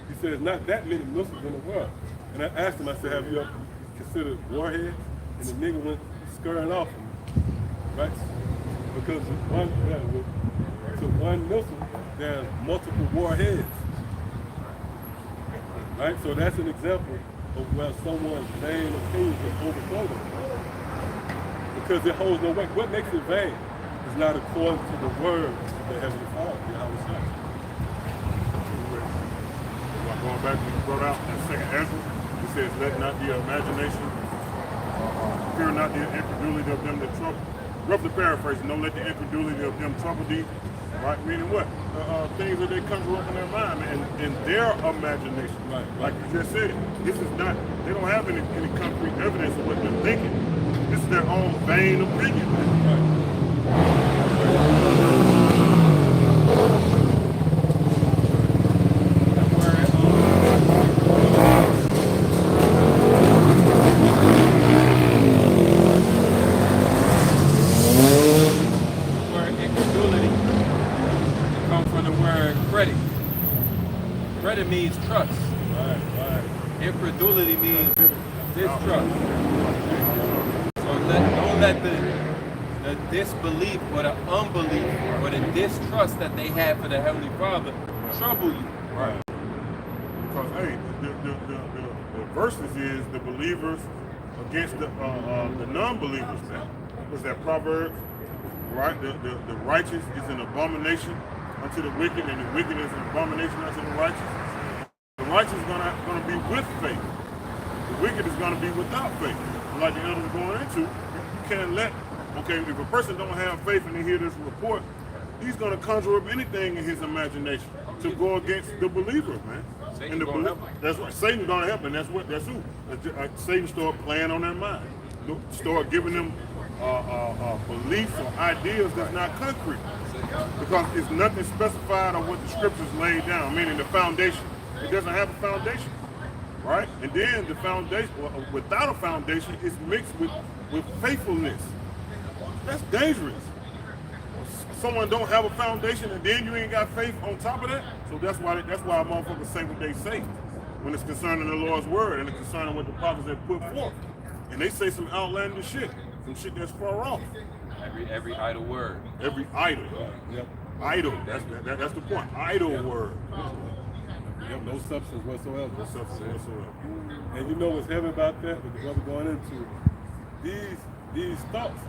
he said, "There's not that many Muslims in the world." And I asked him, I said, "Have you ever considered warheads?" And the nigga went scurrying off, right? Because to one missile, there's multiple warheads, right? So that's an example of where someone's vain opinion is overthrown. Because it holds no weight. What makes it vain is not according to the word of the Heavenly Father, Yahweh Shah. Going back when you brought out that second Ezra, it says, "Let not the imagination, fear not the incredulity of them that trouble." roughly paraphrasing, don't let the incredulity of them trouble thee. Right? Meaning what? Things that they conjure up in their mind, man, in their imagination. Right. Like you just said, this is not, they don't have any concrete evidence of what they're thinking. This is their own vain opinion, man. Word incredulity comes from the word credit. Credit means trust. Incredulity means distrust. So don't let the disbelief or the unbelief or the distrust that they have for the Heavenly Father trouble you. Right. Because hey, the verses is the believers against the non-believers, man. Was that Proverbs? Right? The righteous is an abomination unto the wicked, and the wicked is an abomination unto the righteous. The righteous is gonna be with faith. The wicked is gonna be without faith. Like the elders are going into, you can't let, okay, if a person don't have faith and they hear this report, he's gonna conjure up anything in his imagination to go against the believer, man. Satan And the gonna help him. that's right. Satan's gonna help, and that's who. Satan start playing on their mind, start giving them beliefs or ideas that's not concrete, because it's nothing specified on what the scriptures laid down. Meaning the foundation, it doesn't have a foundation, right? And then the foundation, without a foundation, is mixed with faithfulness. That's dangerous. Someone don't have a foundation, and then you ain't got faith on top of that. So that's why motherfuckers say what they say when it's concerning the Lord's word and it's concerning what the prophets have put forth. And they say some outlandish shit, some shit that's far off. Every idle word. Every idol, Yep. idol. That's the point. Idol word. Yep. No substance whatsoever. No substance whatsoever. And you know what's heavy about that? What the brother going into? These thoughts,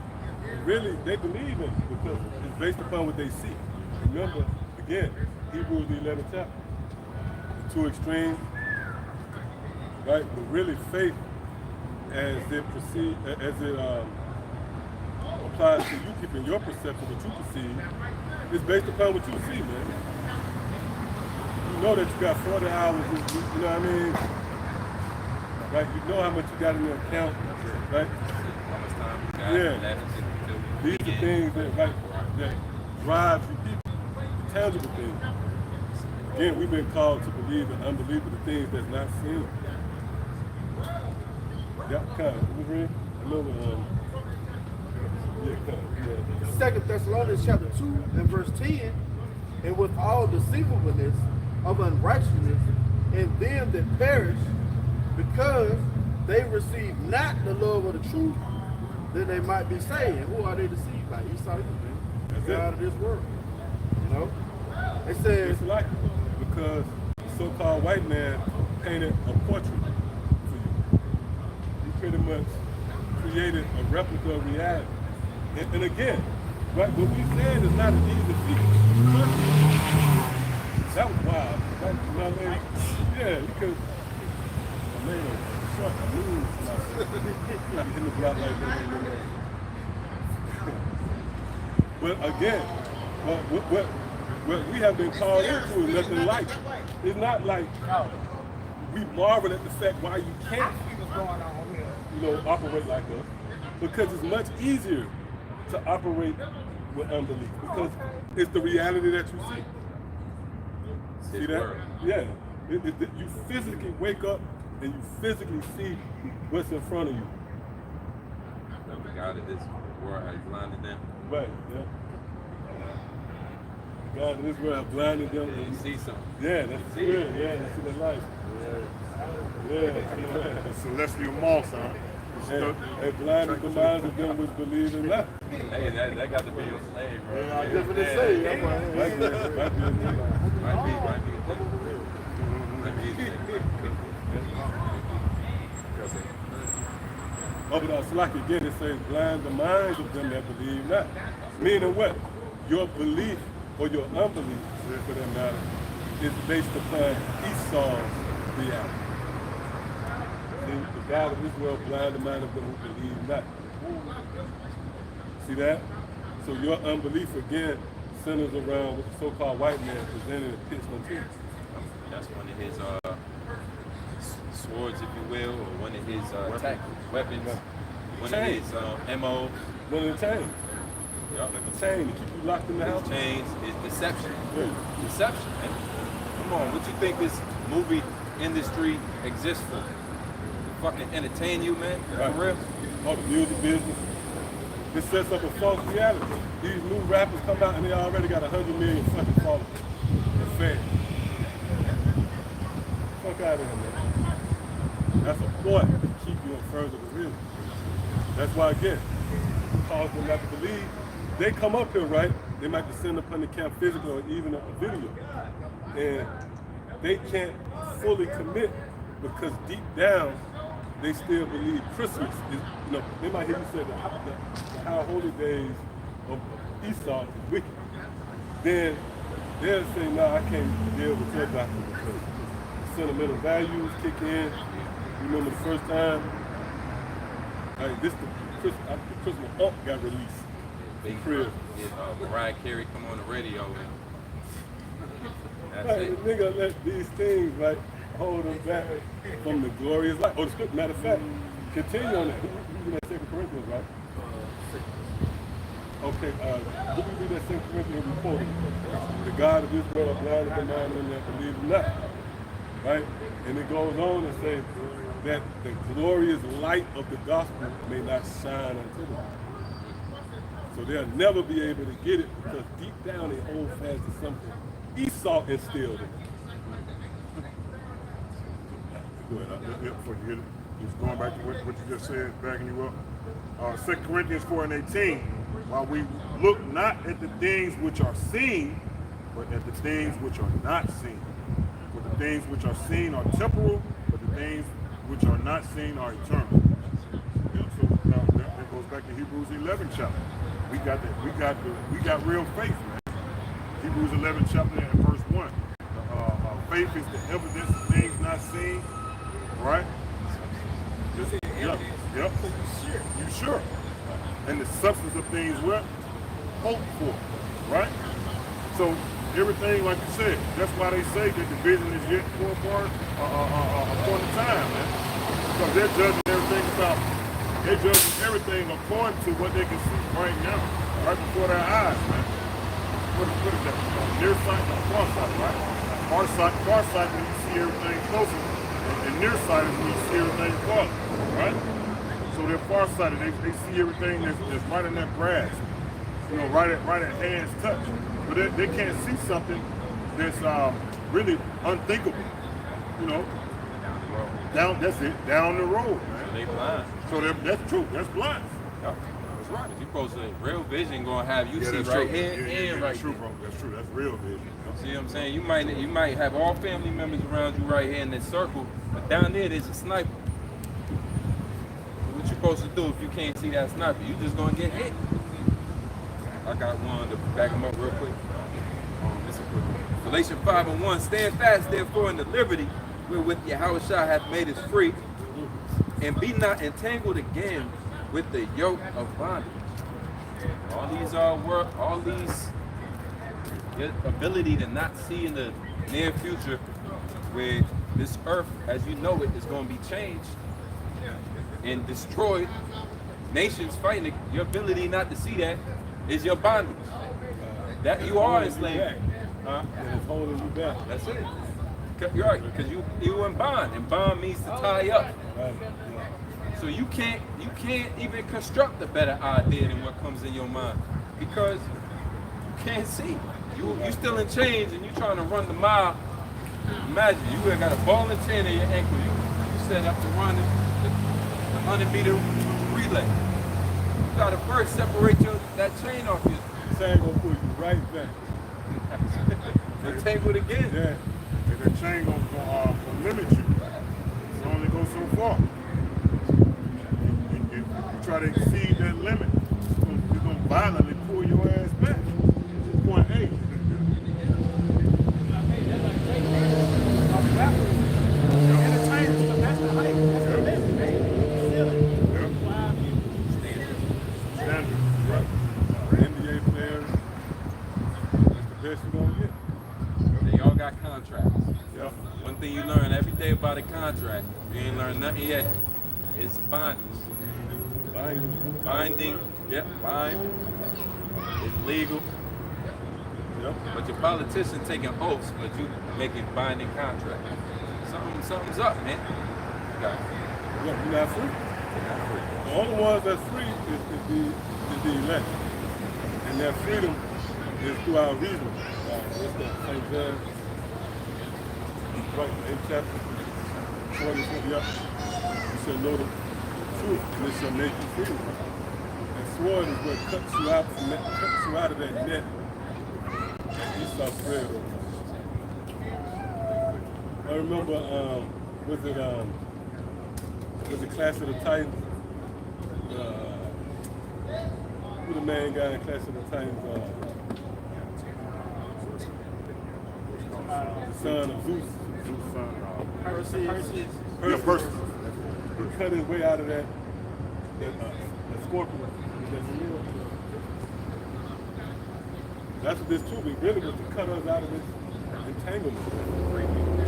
really, they believe in it because it's based upon what they see. Remember, again, Hebrews the 11th chapter. The two extremes, right? But really, faith, as it applies to you keeping your perception, what you perceive, is based upon what you see, man. You know that you got 40 hours, you know what I mean? Right? You know how much you got in your account, right? How much time you got Yeah. left to These are things that drive you people, tangible things. Again, we've been called to believe and unbelieve in the things that's not seen. Yeah, kind of. You read? I know yeah, kind of. Yeah. 2 Thessalonians chapter 2 and verse 10, and with all deceivableness of unrighteousness in them that perish, because they receive not the love of the truth, then they might be saved. And who are they deceived by? Esau, the God of this world. You know? It says, It's like it because the so-called white man painted a portrait for you. He pretty much created a replica of reality. And again, right, what we said is not an easy feat. That was wild. Right? You know what I mean? Yeah, because I made a short move. In the block like that. But again, what we have been called into is nothing like. It's not like we marvel at the fact why you can't, operate like us, because it's much easier to operate with unbelief because it's the reality that you see. See that? Yeah. You physically wake up and you physically see what's in front of you. the God of this world has blinded them. Right, yeah. God in this world blinded them. Yeah, you see something. Yeah, that's good. Yeah, that's in their life. Yeah. Celestial moss, huh? And blinded the minds of them which believe in that. Hey, that got to be your slave, bro. yeah, I definitely say that. Might be a nigga. Might be. Oh, but Salaki again, it says, blind the minds of them that believe not. Meaning what? Your belief or your unbelief, for that matter, is based upon Esau's reality. See, the God of this world blind the mind of them who believe not. See that? So your unbelief again centers around what the so-called white man presented and pitched on TV. That's one of his swords, if you will, or one of his weapons. One of his MO. One of the chains. Yup. Like a chain to keep you locked in the house. Chains is deception. Yeah. Deception, man. Come on, what you think this movie industry exists for? Fucking entertain you, man? Right. For real? All the music business. It sets up a false reality. These new rappers come out and they already got 100 million fucking followers and fans. Fuck out of here, man. That's a ploy to keep you in further the real. That's why, again, cause them not to believe. They come up here, right? They might descend upon the camp physical or even a video. And they can't fully commit because deep down, they still believe Christmas is, they might hear you say the high holy days of Esau is wicked. Then they'll say, nah, I can't deal with your doctrine because sentimental values kick in. You remember the first time, like the Christmas Up got released. Big Crib. Mariah Carey come on the radio and that's Right, it. the nigga let these things like hold them back from the glorious life. Oh, the script, matter of fact, continue on that. You read that 2 Corinthians, right? Okay, let me read that 2 Corinthians report. The God of Israel are blind of the mind and that believe not. Right? And it goes on and says that the glorious light of the gospel may not shine unto them. So they'll never be able to get it because deep down they hold fast to something Esau instilled in them. Go ahead. Before you hit it, just going back to what you just said, backing you up. 2 Corinthians 4:18. While we look not at the things which are seen, but at the things which are not seen. For the things which are seen are temporal, but the things which are not seen are eternal. Yeah, so now that goes back to Hebrews 11 chapter. We got real faith, man. Hebrews 11 chapter and verse 1. Faith is the evidence of things not seen, right? Yep. You sure. And the substance of things what? Hope for, right? So everything, like you said, that's why they say that the vision is yet for a point of time, man. Because they're judging everything according to what they can see right now, right before their eyes, man. What is that? Near sight and far sight, right? Far sight when you see everything closer, and near sight is when you see everything farther, right? So they're farsighted. They see everything that's right in their grasp, right at hand's touch. But they can't see something that's really unthinkable, down the road, man. They blind. So that's true. That's blind. Yep. That's right. If you supposed to, real vision gonna have you see that's right true. here and right That's true, there. bro. That's true. That's real vision. See what I'm saying? You might have all family members around you right here in this circle, but down there there's a sniper. What you supposed to do if you can't see that sniper? You just gonna get hit. I got one to back him up real quick. This is quick. Galatians 5:1. Stand fast, therefore, in the liberty wherewith Yahushua hath made us free, and be not entangled again with the yoke of bondage. All these your ability to not see in the near future where this earth as you know it is going to be changed and destroyed, nations fighting, your ability not to see that is your bondage. That you are enslaved. And it's holding you back. That's it. You're right, because you in bond, and bond means to tie up. Right. So you can't even construct a better idea than what comes in your mind because you can't see. You still in chains and you trying to run the mile. Imagine you got a ball and chain in your ankle. You set up to run the 100-meter relay. You gotta first separate that chain off you. Chain gonna pull you right back. Entangled again. Yeah. And that chain gonna limit you. It only goes so far. If you try to exceed that limit, it's gonna violently pull your ass back. Point A. Standard. Right. best you're gonna get. They all got contracts. Yeah. One thing you learn every day about a contract, you ain't learned nothing yet, it's binding. Binding, yep, binding. It's legal. Yep. But your politician taking oaths, but you making binding contracts. Something's up, man. Look, you're not free. You're not free. The only ones that's free is the elect. And their freedom is through our reason. What's that? St. John, right, 8th chapter, 24, yep. You shall know the truth, and it shall make you free. And sword is what cuts you out of that net that Esau spread over. I remember, was it Clash of the Titans? Who the main guy in Clash of the Titans? The son of Zeus. Perseus. Yeah, Perseus. He cut his way out of that scorpion. That's what this too. We really was to cut us out of this entanglement.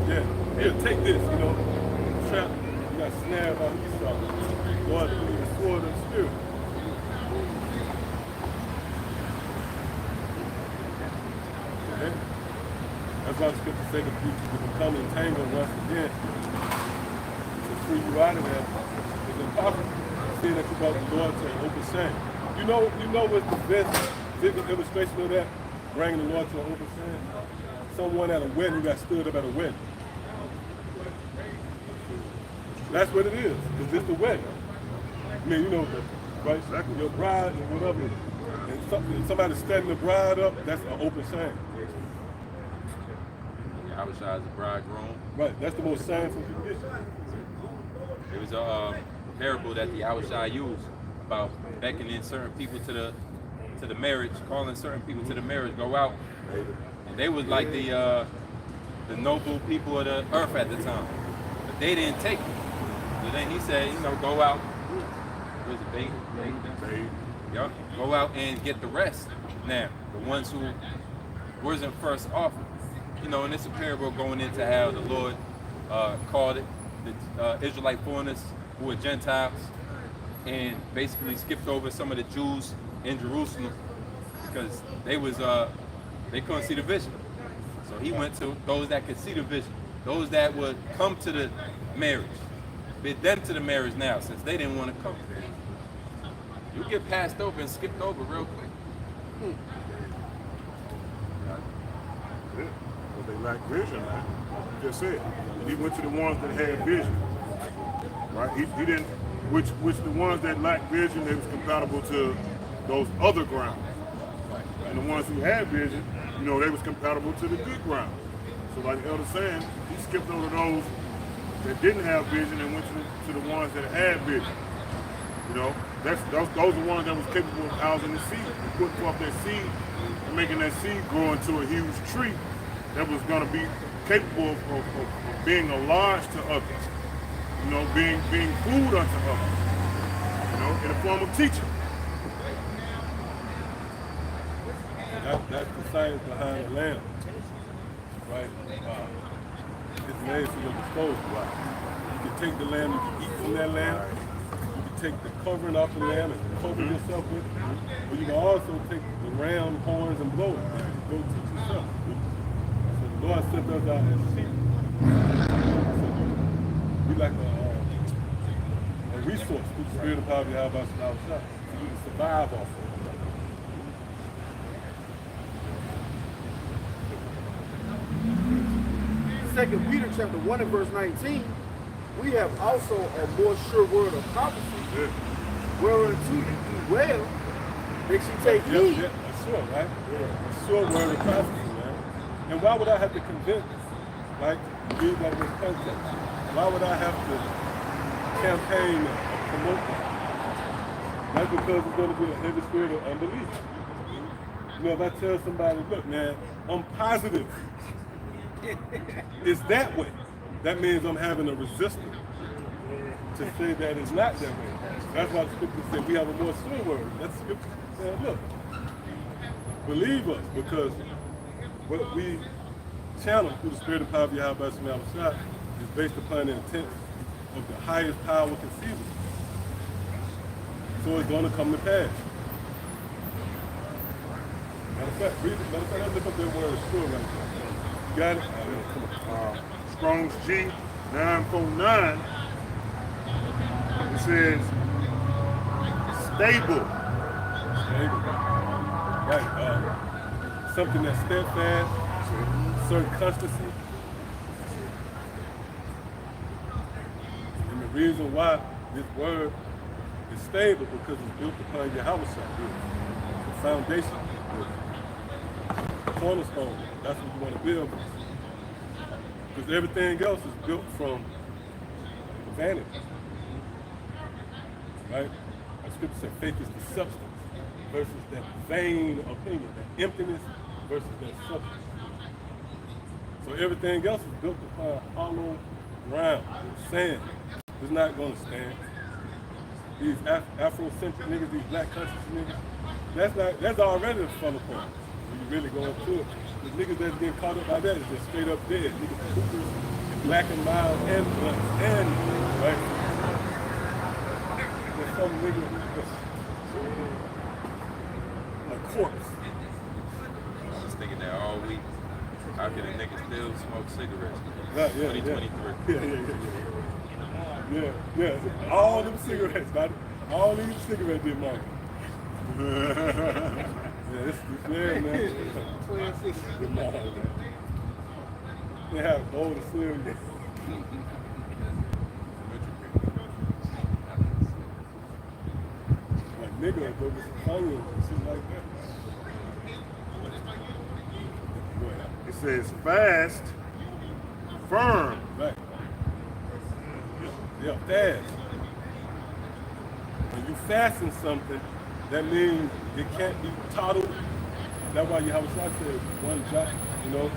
Yeah. Here, take this, you know. Trap. You got snared by Esau. Lord, give me the sword of the spirit. Okay? That's why the scripture says that you become entangled once again. To free you out of that, it's impossible. Seeing that you brought the Lord to an open shame. You know what's the best vivid illustration of that? Bringing the Lord to an open shame? Someone at a wedding who got stood up at a wedding. That's what it is. It's just a wedding. I mean, you know, right? Exactly. Your bride and whatever. And somebody standing the bride up, that's an open shame. Yahushua is the bridegroom. Right, that's the most shameful you can get. It was a parable that the Yahushua used about beckoning certain people to the marriage, calling certain people to the marriage, go out. And they was like the noble people of the earth at the time. But they didn't take it. So then he said, you know, go out. Where's the bait? Yep. Go out and get the rest. Now, the ones who wasn't first offered. You know, and it's a parable going into how the Lord called it the Israelite foreigners who were Gentiles, and basically skipped over some of the Jews in Jerusalem because they couldn't see the vision. So he went to those that could see the vision, those that would come to the marriage, bid them to the marriage now since they didn't want to come. You get passed over and skipped over real quick. Yeah. But they lack vision, man. You just said. He went to the ones that had vision. Right? He didn't, which the ones that lacked vision, they was compatible to those other grounds. And the ones who had vision, you know, they was compatible to the good ground. So like the elder saying, he skipped over those that didn't have vision and went to the ones that had vision. You know, those are the ones that was capable of housing the seed, putting forth that seed and making that seed grow into a huge tree that was going to be capable of being a lodge to others. You know, being food unto others. You know, in the form of teaching. That's the science behind the lamb, right? It's made for your disposal. Right? You can take the lamb, you can eat from that lamb. You can take the covering off the lamb and cover yourself with it. But you can also take the ram horns and blow it. Go teach yourself. So the Lord sent us out as sheep. We like a resource through the spirit of power of Yahweh Shalom so you can survive off of it. Second Peter chapter 1 and verse 19, we have also a more sure word of prophecy, whereunto you do well, that you take heed. Yeah, that's sure, right? Yeah. A sure word of prophecy, man. And why would I have to convince, like, read that in this context? Why would I have to campaign and promote that? That's because it's going to be a heavy spirit of unbelief. You know, if I tell somebody, look, man, I'm positive it's that way, that means I'm having a resistance to say that it's not that way. That's why the scripture said we have a more sure word. That's the scripture saying, look, believe us, because what we channel through the spirit and power of Yahweh Shema Shah is based upon the intent of the highest power conceivable. So it's going to come to pass. Matter of fact, read it. Matter of fact, let's look up that word sure right now. You got it? All right, come on. Strong's G 949. It says stable. Stable. Right. Something that's steadfast, certain constancy. And the reason why this word is stable because it's built upon Yahweh Shah. The foundation. The cornerstone. That's what you want to build. Because everything else is built from vanity. Right? The scripture said faith is the substance versus that vain opinion, that emptiness versus that substance. So everything else is built upon hollow ground, sand. It's not going to stand. These Afrocentric niggas, these black conscious niggas, that's already a fun apart. When you really go into it. The niggas that's getting caught up by that is just straight up dead. Niggas hoopers and black and mild and blunts and right. There's some nigga a corpse. I was thinking that all week. How can a nigga still smoke cigarettes? Right, yeah, 2023. Yeah. All them cigarettes, buddy. All these cigarettes did market. Yeah, this man. 12-6. They have gold and silver. Like nigga will go get some onions and shit like that. Go ahead. It says fast, firm. Right. Yeah, fast. When you fasten something, that means it can't be totaled. That's why Yahweh Shah said one jot, you know.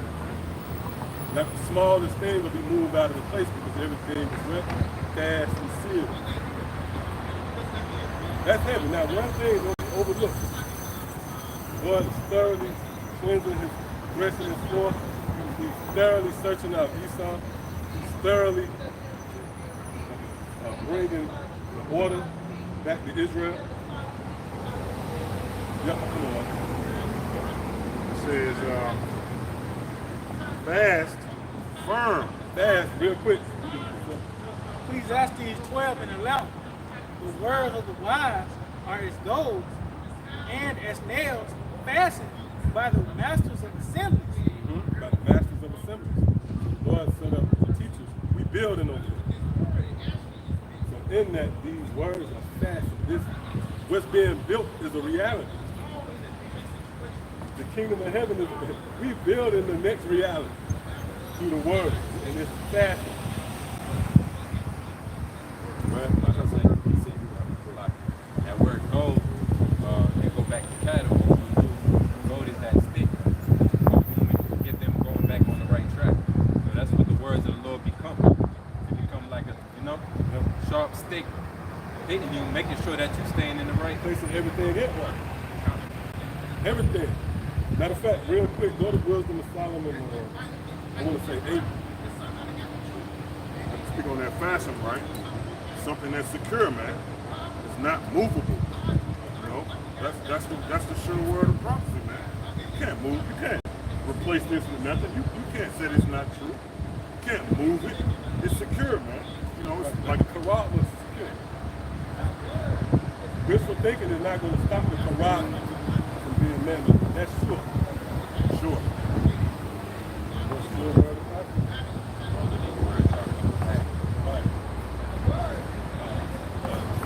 Like the smallest thing will be moved out of the place because everything is wet, fast, and sealed. That's heavy. Now, one thing don't be overlooked. God is thoroughly cleansing his dressing his floor. He's thoroughly searching out Esau. He's thoroughly bringing the order back to Israel. Yep, come on. It says fast, firm. Fast, real quick. Ecclesiastes 12 and 11. The words of the wise are as gold and as nails fastened by the masters of assemblies. Mm-hmm. By the masters of assemblies. The Lord set up the teachers. We building on them. So in that, these words are fastened. What's being built is a reality. The kingdom of heaven is, we build in the next reality through the word, and it's fastened. Right? Like I said, like that word gold, they go back to cattle. Gold is that stick. Get them going back on the right track. So that's what the words of the Lord become. They become like a, sharp stick, hitting you, making sure that you're staying in the right place. Placing everything in one. Everything. Matter of fact, real quick, go to Wisdom of Solomon. I want to say 8. Speak on that fashion, right? Something that's secure, man. It's not movable. You know, that's the sure word of prophecy, man. You can't move. You can't replace this with nothing. You can't say it's not true. You can't move it. It's secure, man. You know, it's Like the Quran was secure. Wishful thinking is not going to stop the Quran from being mandated. That's sure. sure. That's sure word of prophecy. Right.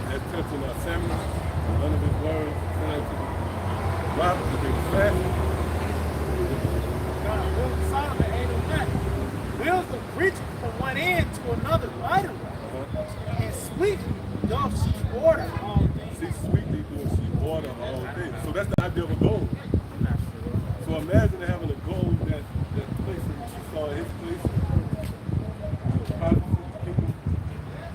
That touching Samuel, none of his words said to the rock that they were fashioned. God, wisdom Solomon ain't on that. Wisdom reaching from one end to another right away. And sweetly doth she order all things. See, sweetly doing she order all things. So that's the idea of a goal. So imagine having a goal that place that you saw in his place.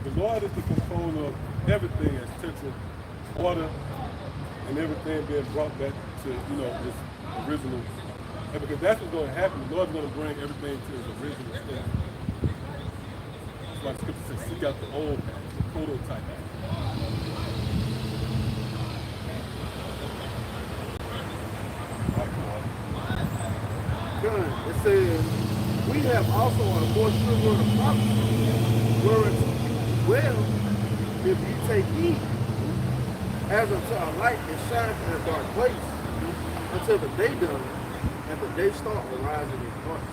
The Lord is the controller of everything that's touching order and everything being brought back to, this original And because that's what's going to happen. The Lord's going to bring everything to its original state. That's why the scripture says, seek out the old man, the prototype. It says, we have also a more sure word of prophecy, whereas well, if you take heed, as unto a light that shines in a dark place, until the day done, and the day start arising in hearts.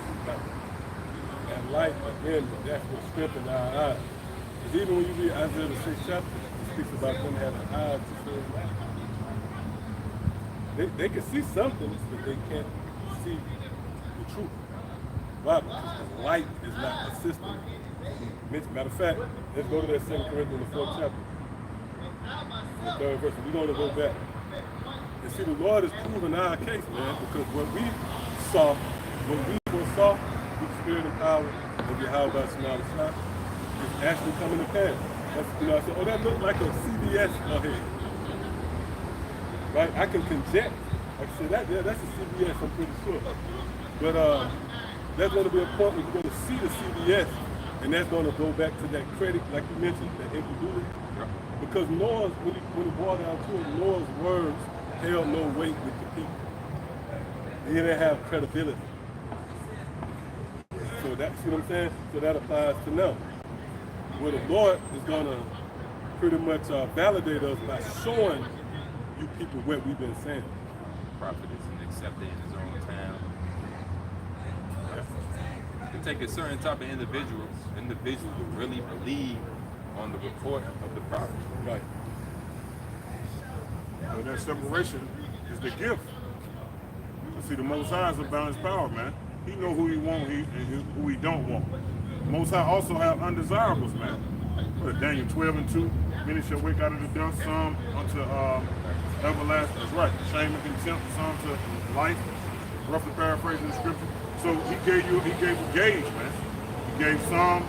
And light, again, that's what strengthens our eyes. Because even when you read Isaiah the 6th chapter, it speaks about them having eyes to see. They can see something, but they can't see the truth. Why? Because the light is not assisting. Matter of fact, let's go to that 2 Corinthians, the 4th chapter. The 3rd verse. We're going to go back. And see, the Lord is proving our case, man, because what we saw, what we foresaw with the spirit and power of Yahweh Shema is actually coming to pass. That's, you know, I said, oh, that looked like a CBS ahead. Right? I can conject. Like I said, that's a CBS, I'm pretty sure. But that's going to be a point where you're going to see the CBS, and that's going to go back to that credit, like you mentioned, that incredulity. Because Noah's, when it boiled down to it, Noah's words held no weight with the people. He didn't have credibility. So that, see what I'm saying? So that applies to now. Where the Lord is going to pretty much validate us by showing you people what we've been saying. Prophet isn't accepted in his own town. To take a certain type of individual who really believe on the report of the prophet. Right. But that separation is the gift. See, the Most High is a balanced power, man. He know who he want and who he don't want. The Most High also have undesirables, man. What, Daniel 12:2, many shall wake out of the dust, some unto everlasting. That's right. Shame and contempt, some to life. Roughly paraphrasing the scripture. So he gave a gauge, man. He gave some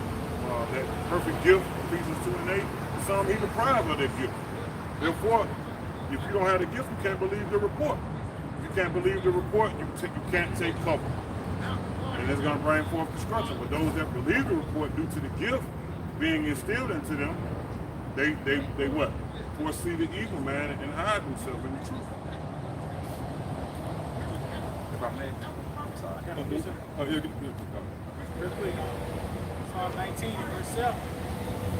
that perfect gift, Ephesians 2:8. Some he deprived of that gift. Therefore, if you don't have the gift, you can't believe the report. If you can't believe the report, you can't take cover. And it's going to bring forth destruction. But those that believe the report due to the gift being instilled into them, they what? Foresee the evil, man, and hide themselves in the truth. If I may, I'm sorry. I got a vision. Oh, yeah, Real quick. Psalm 19, verse 7.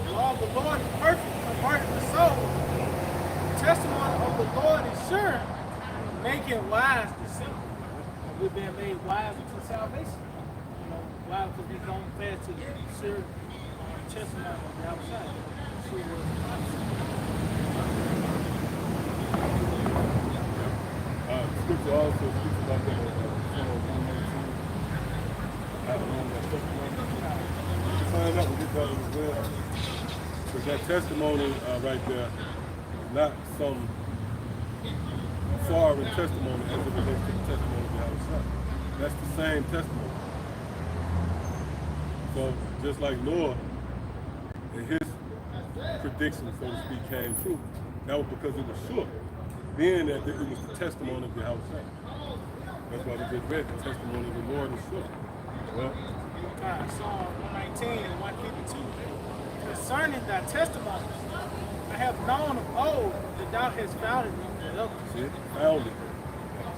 The law of the Lord is perfect, converting the soul. The testimony of the Lord is sure, making wise the simple. We're being made wise unto salvation. You know, why? Because we don't fast to the sure testimony of the outside. Sure was scripture also speaks about that Psalm 119. I don't know that testimony. You can find out, we'll get that as well. Because that testimony right there is not some foreign testimony as it relates to the testimony of the outside. That's the same testimony. So just like Noah and his prediction, so to speak, came true, that was because it was sure. Being that it was the testimony of the outside. That's why we just read the testimony of the Lord is sure. Well, Psalm 119 and 152. Concerning thy testimonies, I have known of old that thou hast founded me forever. see it? Founded.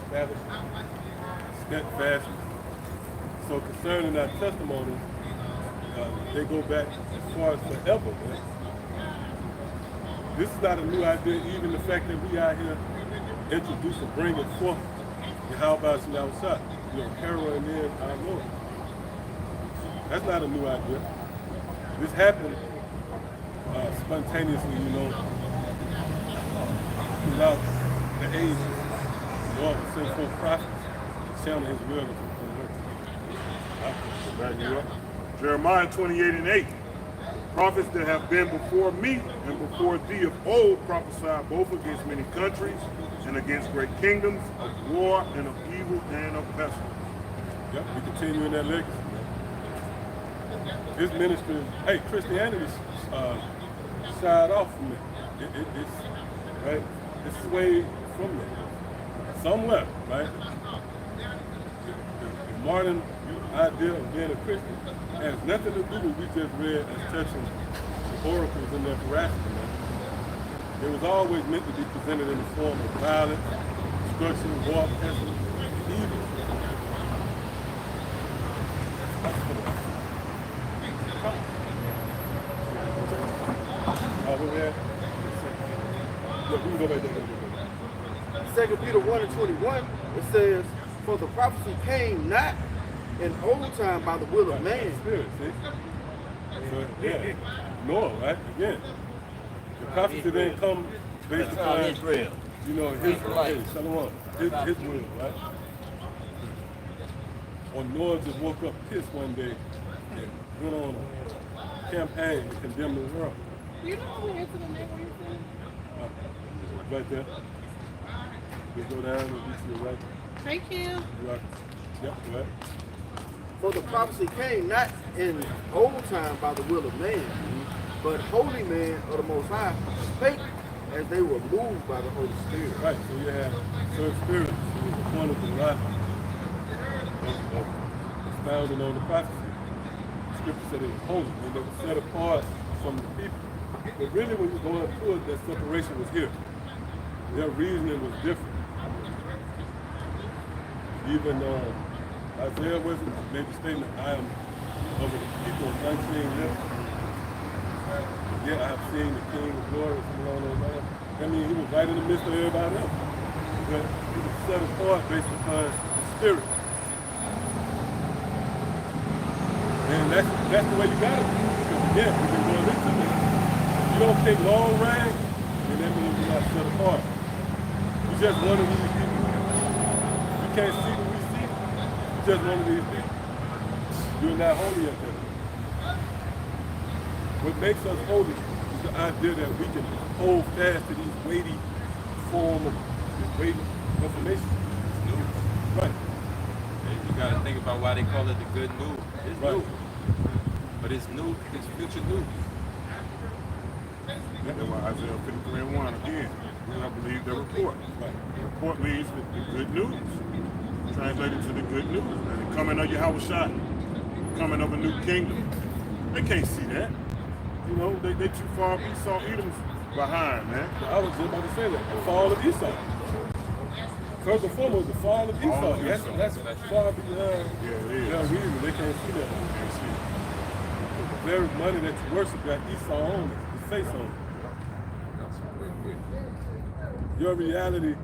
Established. Steadfast. So concerning our testimony, they go back as far as forever, man. This is not a new idea, even the fact that we out here introducing, bringing forth the how about some outside, you know, heroin in our Lord. That's not a new idea. This happened spontaneously, you know, throughout the ages. The Lord would send forth prophets, telling his will to Back you up. Jeremiah 28:8. Prophets that have been before me and before thee of old prophesied both against many countries and against great kingdoms, of war and of evil and of pestilence. Yep, we continue in that legacy. His ministry, hey, Christianity shied off from it. It's right. It's swayed from it. Some left, right? modern idea of being a Christian has nothing to do with what we just read as touching the oracles and their veracity. Man. It was always meant to be presented in the form of violence, destruction, war, pestilence, and evil. Over there. Look, we can go back there. 2 Peter 1 and 21, it says, for the prophecy came not in old time by the will of man. Spirit, see? So, yeah, Noah, right? Again, the prophecy didn't come based upon Israel. You know, his will, right? Or Noah just woke up pissed one day and went on a campaign to condemn the world. You know who answered the name where you said? Right there. We go down and reach to the right. Thank you. Right. Yep, right. For the prophecy came not in old time by the will of man, but holy men of the Most High spake as they were moved by the Holy Spirit. Right, so you have certain spirits who was appointed to life of expounding on the prophecy. The scripture said it was holy, and they were set apart from the people. But really when you're going through it, that separation was here. Their reasoning was different. Even Isaiah wasn't made the statement, I am of the people of unclean lips. Yeah, I have seen the King of glory come along those lines. I mean, he was right in the midst of everybody else. But he was set apart based upon the spirit. And that's the way you got it. Because again, we've been going into this. If you don't take long range, then that means you're not set apart. You're just one of these people. You can't see what we see. You're just one of these people. You're not holy at that. What makes us holy is the idea that we can hold fast to these weighty form of this weighty information. Right. You got to think about why they call it the good news. It's Right. new. But it's new, it's future news. That's why Isaiah 53 and 1 again. We do not believe the report. The report leads to the good news. Translated to the good news. And the coming of Yahushua, coming of a new kingdom. They can't see that. You know, they too far Esau, Edom's behind, man. I was just about to say that. The fall of Esau. First and foremost, the fall of Esau. That's far beyond their reason. They can't see that. Can't see it. The very money that you worship got Esau on it, his face on it. Your reality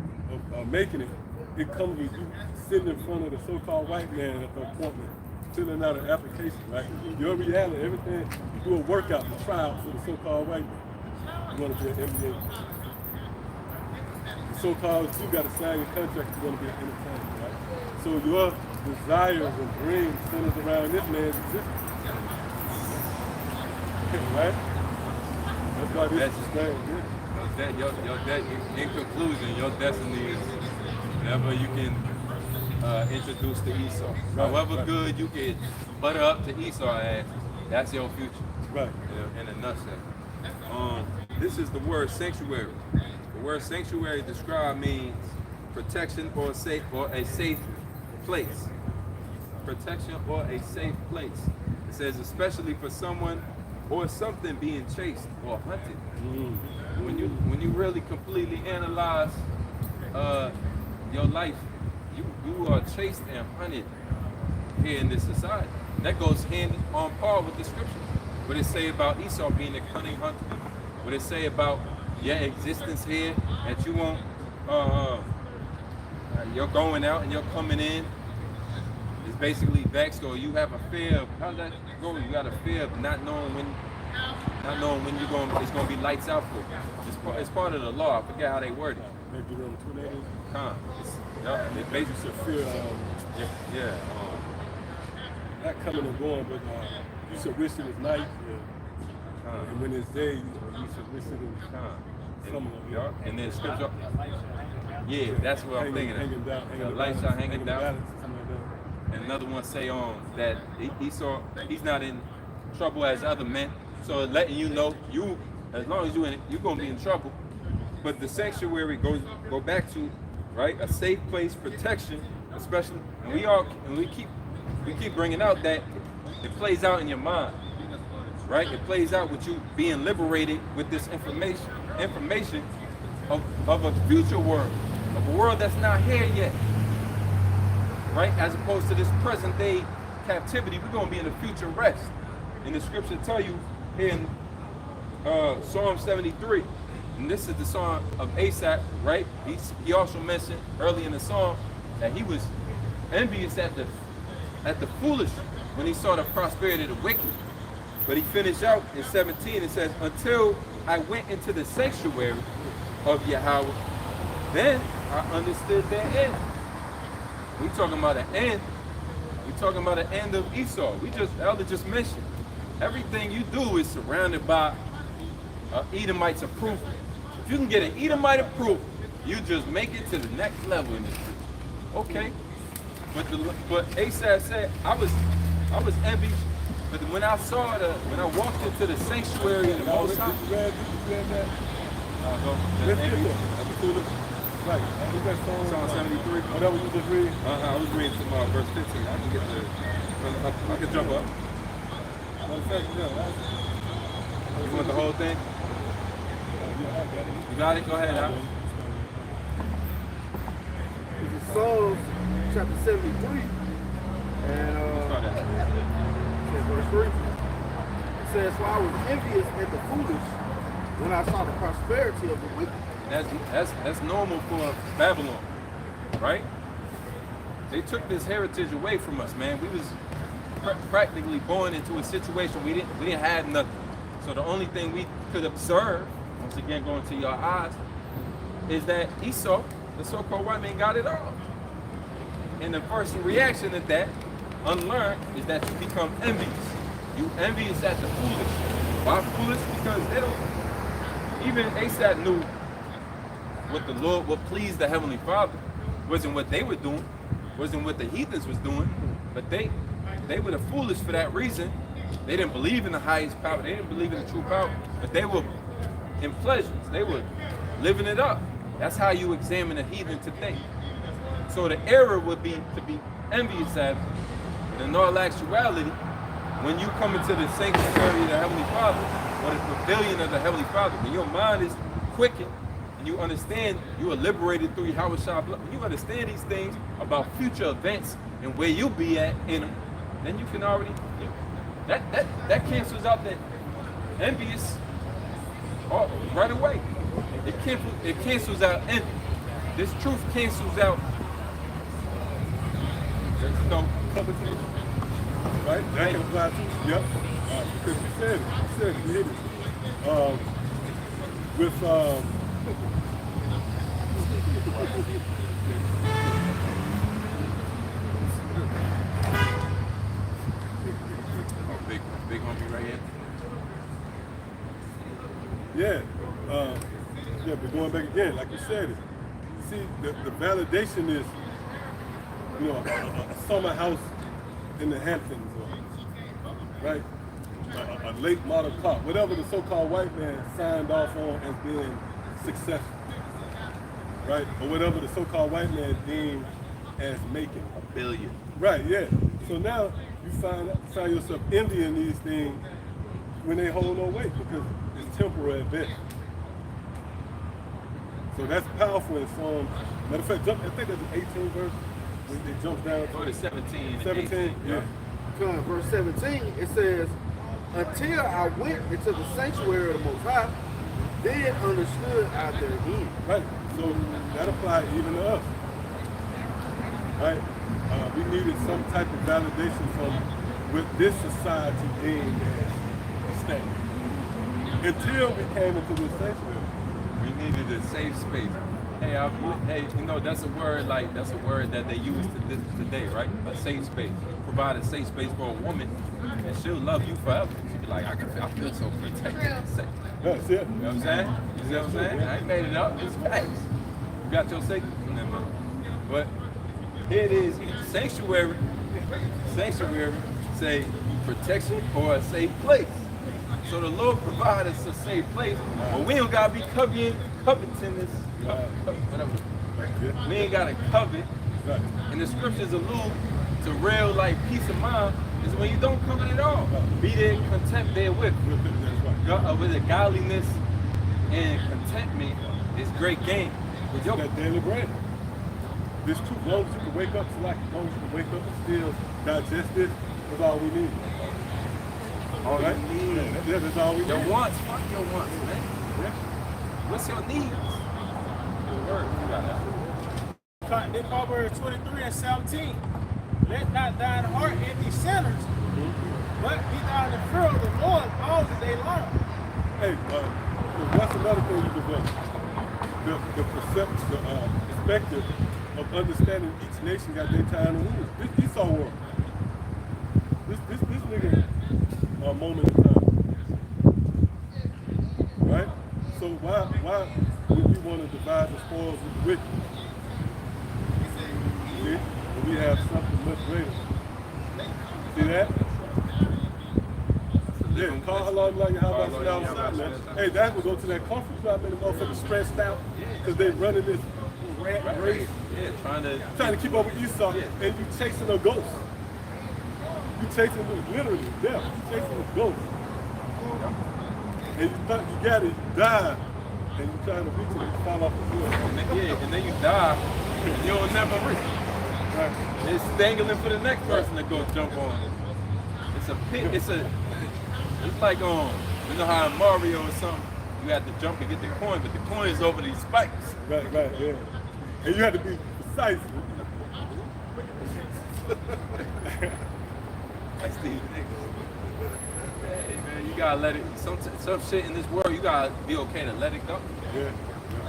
of making it, it comes with you sitting in front of the so-called white man at the appointment, filling out an application, right? Your reality, everything, you do a workout to try out for the so-called white man. You want to be an NBA. The so-called, you got to sign your contract, you want to be an entertainer, right? So your desires and dreams centered around this man's existence. Right? That's why this is strange. In conclusion, your destiny is whenever you can introduce to Esau. However good you can butter up to Esau ass, that's your future. Right. In a nutshell. This is the word sanctuary. The word sanctuary described means protection or a safe place. Protection or a safe place. It says especially for someone or something being chased or hunted. When you really completely analyze your life, you are chased and hunted here in this society. That goes hand on par with the scriptures. What it say about Esau being a cunning hunter? What it say about your existence here, that you won't, you're going out and you're coming in? It's basically vexed, or you have a fear of, how's that go? You got a fear of not knowing when you're going, it's going to be lights out for you. It's part of the law. I forget how they word it. Maybe around 2 days. It basically fear, not coming and going, but you should wish it was night, and when it's day, you should wish it was summer. And then scripture, that's what I'm thinking. The lights are hanging down. And another one say that Esau, he's not in trouble as other men. So letting you know, as long as you're gonna be in trouble. But the sanctuary go back to, right, a safe place, protection, especially, and we keep we keep bringing out that it plays out in your mind, right? It plays out with you being liberated with this information of a future world, of a world that's not here yet, right? As opposed to this present day captivity, we're going to be in the future rest. And the scripture tell you here in Psalm 73, and this is the song of Asaph, right? He also mentioned early in the song that he was envious at the foolish when he saw the prosperity of the wicked. But he finished out in 17, it says, until I went into the sanctuary of Yahweh, then I understood their end. We talking about an end. We talking about an end of Esau. Elder just mentioned, everything you do is surrounded by Edomite's approval. If you can get an Edomite approval, you just make it to the next level in this truth. Okay. But Asaph said, I was envious, but when I walked into the sanctuary of the Most High, Did you read that? Let's get there. Right. I think that's Psalm 73. Oh, that was you just read? I was reading from verse 15. I can get I can jump up. Matter of fact, yeah. You want the whole thing? You got it? Go ahead, Al. This is Psalms chapter 73. And Start at verse 3. It says, for I was envious at the foolish when I saw the prosperity of the wicked. That's normal for Babylon, right? They took this heritage away from us, man. We was practically born into a situation we didn't have nothing. So the only thing we could observe, once again going to your eyes, is that Esau, the so-called white man, got it all. And the first reaction to that, unlearned, is that you become envious. You envious at the foolish. Why foolish? Because they don't. Even Asaph knew what the Lord, what pleased the Heavenly Father, wasn't what they were doing, wasn't what the heathens was doing, but they were the foolish for that reason. They didn't believe in the highest power. They didn't believe in the true power, but they were in pleasures. They were living it up. That's how you examine a heathen today. So the error would be to be envious at them. But in all actuality, when you come into the sanctuary of the Heavenly Father, or the pavilion of the Heavenly Father, when your mind is quickened, and you understand you are liberated through Yahweh Shah blood, when you understand these things about future events and where you'll be at in them, then you can already, that cancels out that envious right away. It cancels out envy. This truth cancels out, there's no Competition. Right? That can apply to, yep. Because you said it, you hit it. big homie right here. Yeah, but going back again, like you said it. See, the validation is, you know, a summer house in the Hamptons, right? A late model car, whatever the so-called white man signed off on as being successful, right? Or whatever the so-called white man deemed as making $1 billion. Right, yeah. So now you find yourself envying these things when they hold no weight because it's temporary at best. So that's powerful in Psalms. Matter of fact, I think that's the 18th verse. When they jump down Go to 17. 17, yeah. Verse 17, it says, until I went into the sanctuary of the Most High, then understood I their end. Right. So that applies even to us. Right? We needed some type of validation from what this society deemed as standard. Until we came into this sanctuary. We needed a safe space. Hey, you know, that's a word that they use today, right? A safe space. Provide a safe space for a woman, and she'll love you forever. She'll be like, I feel so protected and safe. That's it. You know what I'm saying? You see what I'm saying? I ain't made it up. It's facts. You got your safety from them, man. But here it is, sanctuary. Sanctuary say protection or a safe place. So the Lord provides us a safe place, but we don't gotta be coveting this. Whatever. We ain't gotta covet. And the scriptures allude to real like peace of mind is when you don't covet at all. Be there content therewith. With the godliness and contentment is great gain. But yo, that daily bread. This too, as long as you can wake up, so like as long as you can wake up and still digest this, that's all we need. All right? you need. Yeah, that's all we need. Your wants, fuck your wants, man. Yeah. What's your needs? Your word, you got that. In Proverbs 23 and 17, let not thine heart envy sinners, but be thou in the fear of the Lord all the day long. Hey, that's another thing you develop. The perspective of understanding each nation got their time and rules. This Esau world. This nigga moment in time. Right? So why would we want to divide the spoils with the wicked? See? When we have something much greater. See that? Yeah, call Allah like how about you outside, man? Hey, that would go to that conference club, man. The motherfuckers stressed out because they running this rat race. Yeah, trying to keep up with Esau, and you chasing a ghost. You chasing literally death. You chasing a ghost. And you thought you got it, you died, and you trying to reach it and you fall off the cliff. And then you die, and you'll never reach. Right. It's dangling for the next person to go jump on. It's a pit. It's like you know how in Mario or something, you have to jump to get the coin, but the coin is over these spikes. Right, yeah. And you have to be precise. Like Steve Nichols. Hey man, you gotta let it. Some shit in this world, you gotta be okay to let it go. Yeah.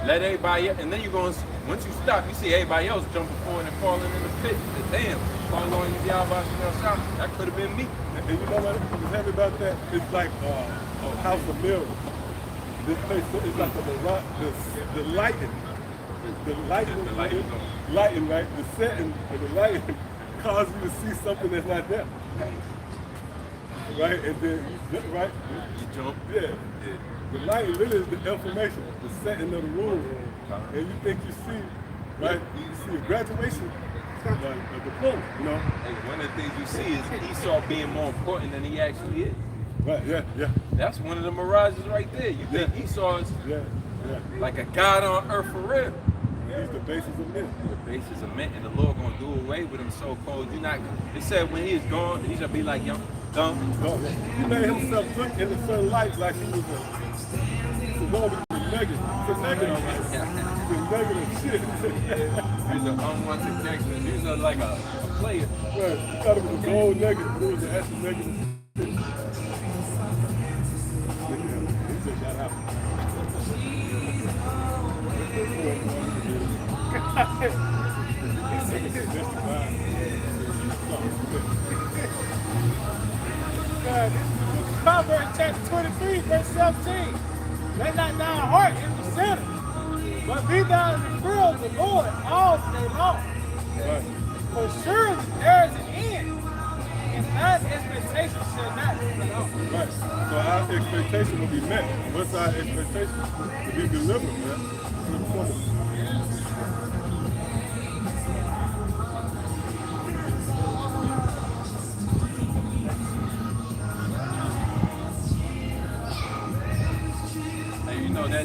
Let everybody, and then you're going. Once you stop, you see everybody else jumping forward and falling in the pit. Damn, falling on the shop. That could have been me. And you know what was heavy about that? It's like a house of mirrors. This place is like the lighting. The lighting, right? The setting and the lighting cause you to see something that's not there. Right? And then, right? You jump. Yeah. The lighting really is the information, the setting of the room. And you think you see, right? You see a graduation, like a diploma, you know? Hey, one of the things you see is Esau being more important than he actually is. Right, yeah. That's one of the mirages right there. You think Esau is like a god on earth for real. He's the basis of men. The basis of men, and the Lord gonna do away with him so-called. They said when he is gone, he shall be like young, dumb. He made himself look in the certain light like he was a woman negative. It's a negative. It's a negative shit. He's an unwanted negative. He's like a player. Right. He thought it was a gold negative, but it was an actual negative. He just got out. Proverbs chapter 23, verse 17. Let not thine heart envy sinners, but be thou in the fear of the Lord all day long. Right. For surely there is an end, and thine expectation shall not be cut off. Right. So our expectation will be met. What's our expectation? To be delivered, man.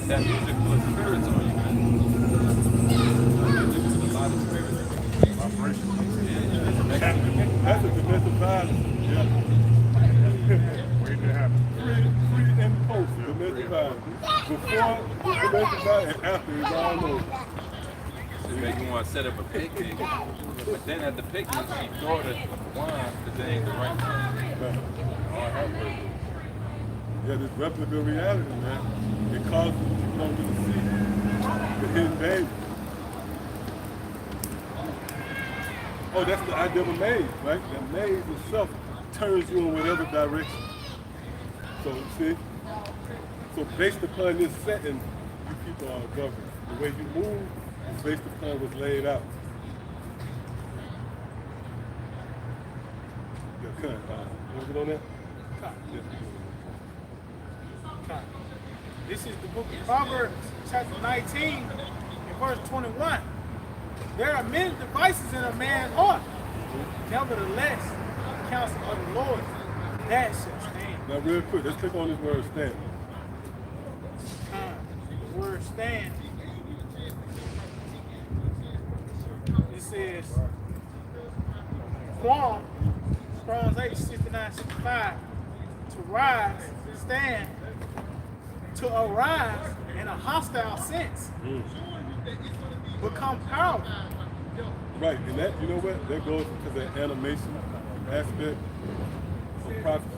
That music puts spirits on you, man. A lot of spirits. That's a domestic violence. Yeah. Waiting to happen. Pre and post domestic violence. Before domestic violence and after it's all over. It make you want to set up a picnic, but then at the picnic, you throw the wine because it ain't the right time. All hell Yeah, this replica reality, man. It causes you don't get to see the hidden danger. Oh, that's the idea of a maze, right? The maze itself turns you in whatever direction. So, see? So based upon this setting, you people are governed. The way you move is based upon what's laid out. Yeah, cut. Was it on that? Yeah. This is the book of Proverbs, chapter 19, and verse 21. There are many devices in a man's heart, Nevertheless, the counsel of the Lord, that shall stand. Now, real quick, let's click on this word stand. The word stand, it says, quam, Strong's 86965, to rise, stand, to arise in a hostile sense, become powerful. Right, and that, you know what? That goes to the animation aspect of prophecy,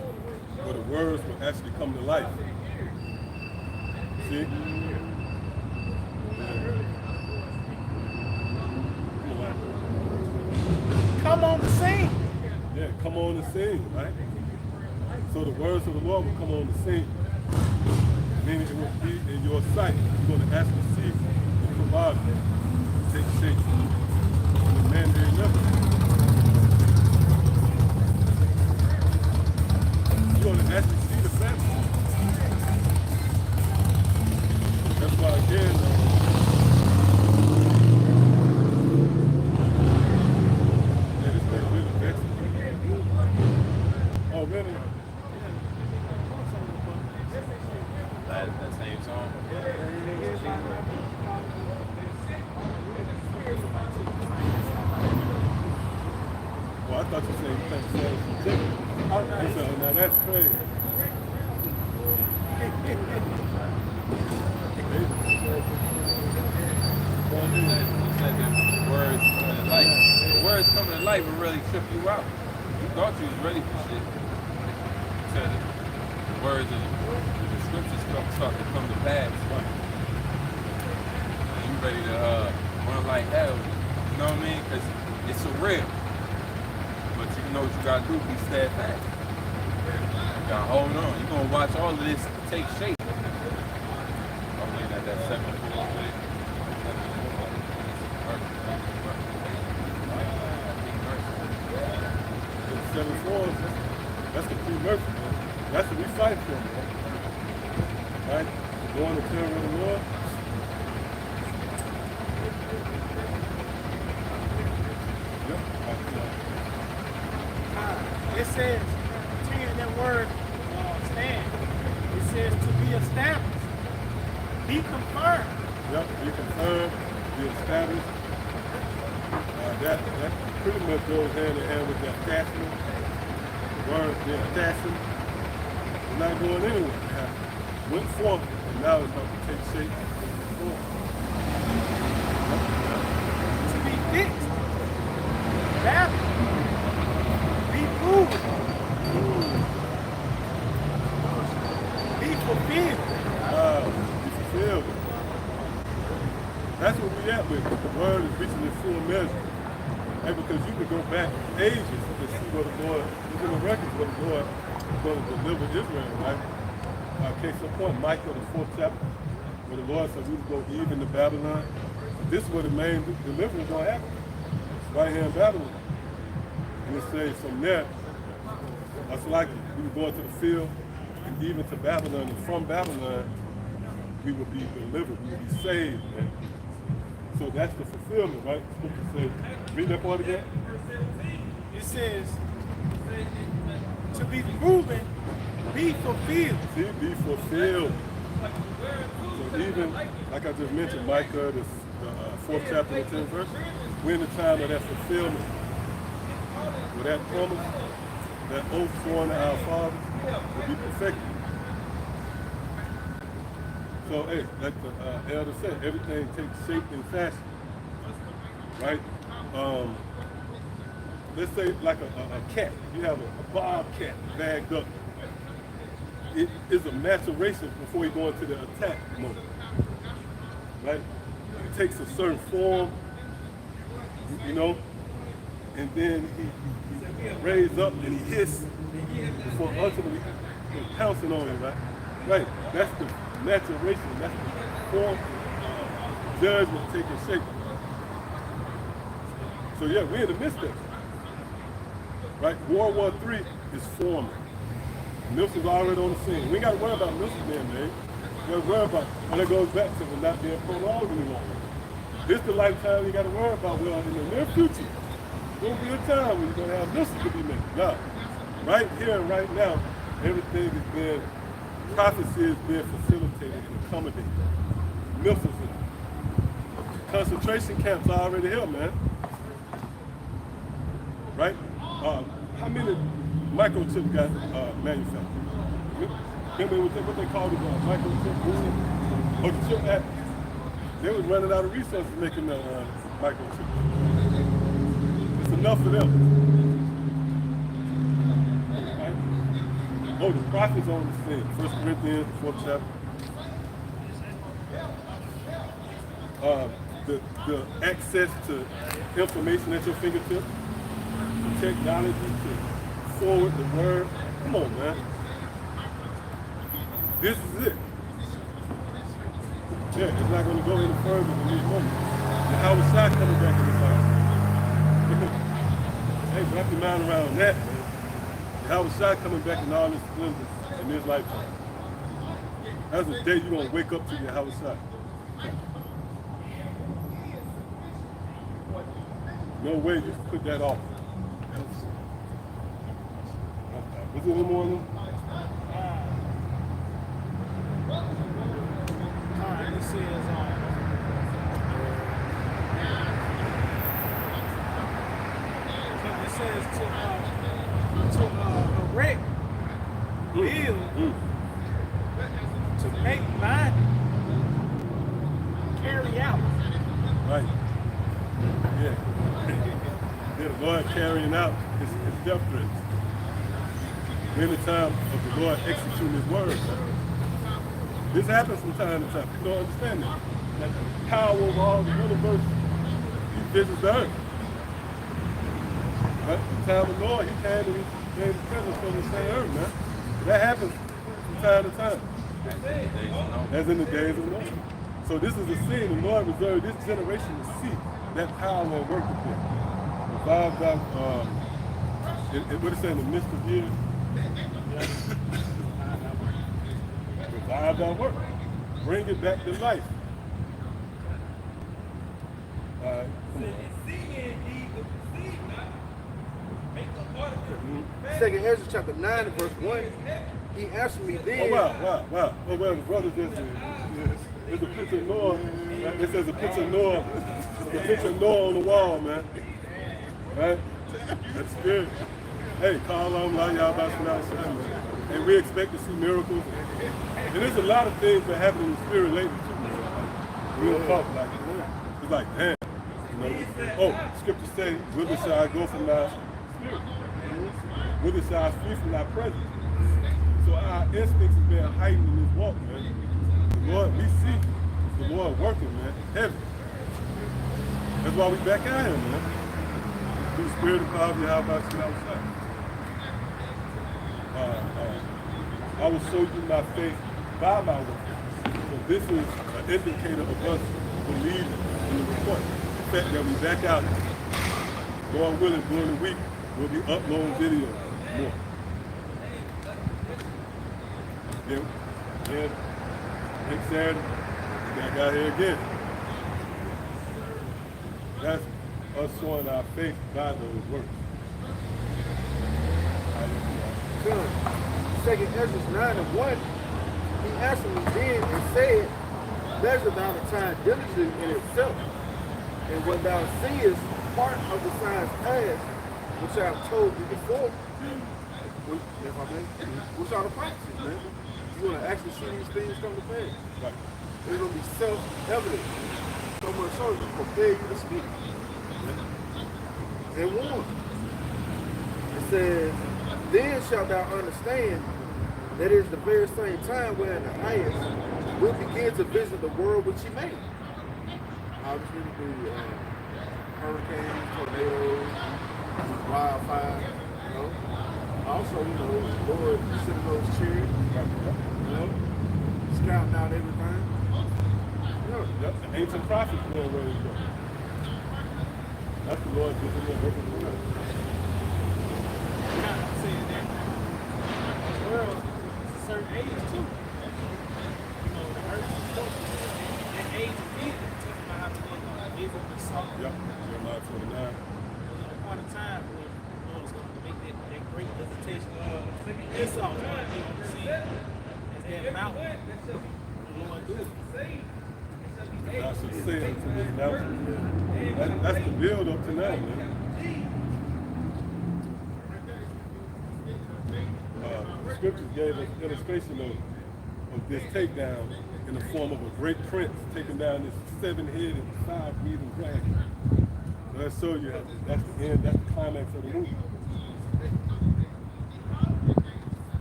where the words will actually come to life. See? Come on the scene. Yeah, come on the scene, right? So the words of the Lord will come on the scene, meaning it will be in your sight. You're going to actually see the provision take shape. The man-made level. You're going to actually see the family. That's why, again, this thing really vexes me. Oh, really? That same song. Well, I thought you said you think so. I said, now that's crazy. You said the words coming to life. The words coming to life will really trip you out. You thought you was ready for shit. You said the words of the scriptures start to come to pass. And you ready to run like hell. You know what I mean? Because it's surreal. But you know what you gotta do, be steadfast. You gotta hold on. You're gonna watch all of this take shape. I'm looking at that 7-4 play. The 7-4, that's the pre-mercy. That's what we fight for, man. Right? Going to turn with the Lord. Yep. It says, continuing that word, stand. It says to be established, be confirmed. Yep, be confirmed, be established. That pretty much goes hand in hand with that attachment. The word, the attachment. It's not going anywhere. It went forth, and now it's about to take shape. To be fixed, valid, be proven, be fulfilled. Be fulfilled. That's what we at with. The word is reaching its full measure. And because you could go back ages to see what the Lord, look in the records what the Lord is going to deliver Israel, right? Case in point, Micah, the 4th chapter, where the Lord said we would go even to Babylon. This is where the main deliverance is going to happen. Right here in Babylon. And it says from there, that's likely we would go into the field and even to Babylon, and from Babylon, we would be delivered, we would be saved, man. So that's the fulfillment, right? Read that part again. It says to be proven, be fulfilled. See, be fulfilled. So even, like I just mentioned, Micah, the 4th chapter, the 10th verse, we're in the time of that fulfillment. Where that promise, that oath sworn to our fathers, will be perfected. So, hey, like the elder said, everything takes shape and fashion, right? Let's say like a cat. You have a bobcat bagged up. It is a maturation before you go into the attack mode, right? It takes a certain form, you know, and then he raised up and he hissed before ultimately pouncing on him, right? Right, that's the maturation, that's the form, judgment taking shape. So yeah, we're in the midst of it. Right, World War III is forming. Nelson's already on the scene. We ain't got to worry about Nelson being made. We got to worry about, and it goes back to not being prolonged anymore. This is the lifetime we got to worry about. Well, in the near future, going to be a time when you're going to have missiles to be made. Now, right here and right now, everything is being, prophecy is being facilitated and accommodated. Missiles in it. Concentration camps are already here, man. Right? How many microchips got manufactured? Remember what they called it, microchip boom? Or the chip act? They was running out of resources making the microchip. It's enough for them. Right? Oh, the prophets on the scene. 1 Corinthians, the 4th chapter. The access to information at your fingertips, the technology to forward the word. Come on, man. This is it. Yeah, it's not going to go any further than these moments. And how was Shaq coming back in the house? Hey, wrap your mind around that, man. How was Shaq coming back in all this splendor in this lifetime? That's the day you're going to wake up to your Howard Shaq. No way, just put that off. Was there any more of them? This is it says to erect, build, to make binding, carry out. Right. Yeah. Yeah, the Lord carrying out his death threats. Many times of the Lord executing his word. This happens from time to time. People don't understand that. That the power of all the universe, he visits the earth. Right? The time of the Lord, he came and he gave the presence from the same earth, man. That happens from time to time. As in the days of Noah. So this is a scene the Lord reserved this generation to see that power and work of him. Revive that, what it say in the midst of years? Revive that work. Bring it back to life. All right. Second Ezra chapter 9 and verse 1. He answered me then. Oh, wow. Oh, well, the brother just there's a picture of Noah. It says a picture of Noah. The picture of Noah on the wall, man. Right? That's good. Hey, call on y'all about some. And we expect to see miracles. And there's a lot of things that happen in the spirit lately too. We don't talk like it. It's like, damn. You know, scripture say, whither shall I go from thy spirit? Whither shall I flee from thy presence? So our instincts is being heightened in this walk, man. The Lord, we see the Lord working, man. Heavy. That's why we back out here, man. Through the spirit of power, how about you outside? I will show you my faith by my work. So this is an indicator of us believing in the report. The fact that we back out, Lord willing, during the week, we'll be uploading videos more. Then next Saturday, we back out here again. That's us showing our faith by those works. Good. Second Ezra 9 and 1. He answered me then and said, measure thou the time diligently in itself, and when thou seest part of the signs past, which I have told you before, which are the prophecies, man. You want to actually see these things come to pass. Right. It's going to be self-evident. So much so to prepare you to speak. And warn. It says, then shalt thou understand that it is the very same time wherein the highest will begin to visit the world which he made. Obviously, through hurricanes, tornadoes, wildfire, you know. Also, you know, the Lord sending those chariots, you know, scouting out everything. That's the ancient prophets going where they go. That's the Lord giving them working the world. I'm saying that the world is a certain age too. You know, the earth is close. That age of evil, talking about how the days of the salt. Yep, Jeremiah 29. Upon a time It's all right. See, it's that mountain. The Lord do it. I should say it to this mountain. That's the build up to now, man. The scriptures gave us illustration of this takedown in the form of a great prince taking down this 7-headed, 5-breathing dragon. So that shows you that's the end, that's the climax of the movie.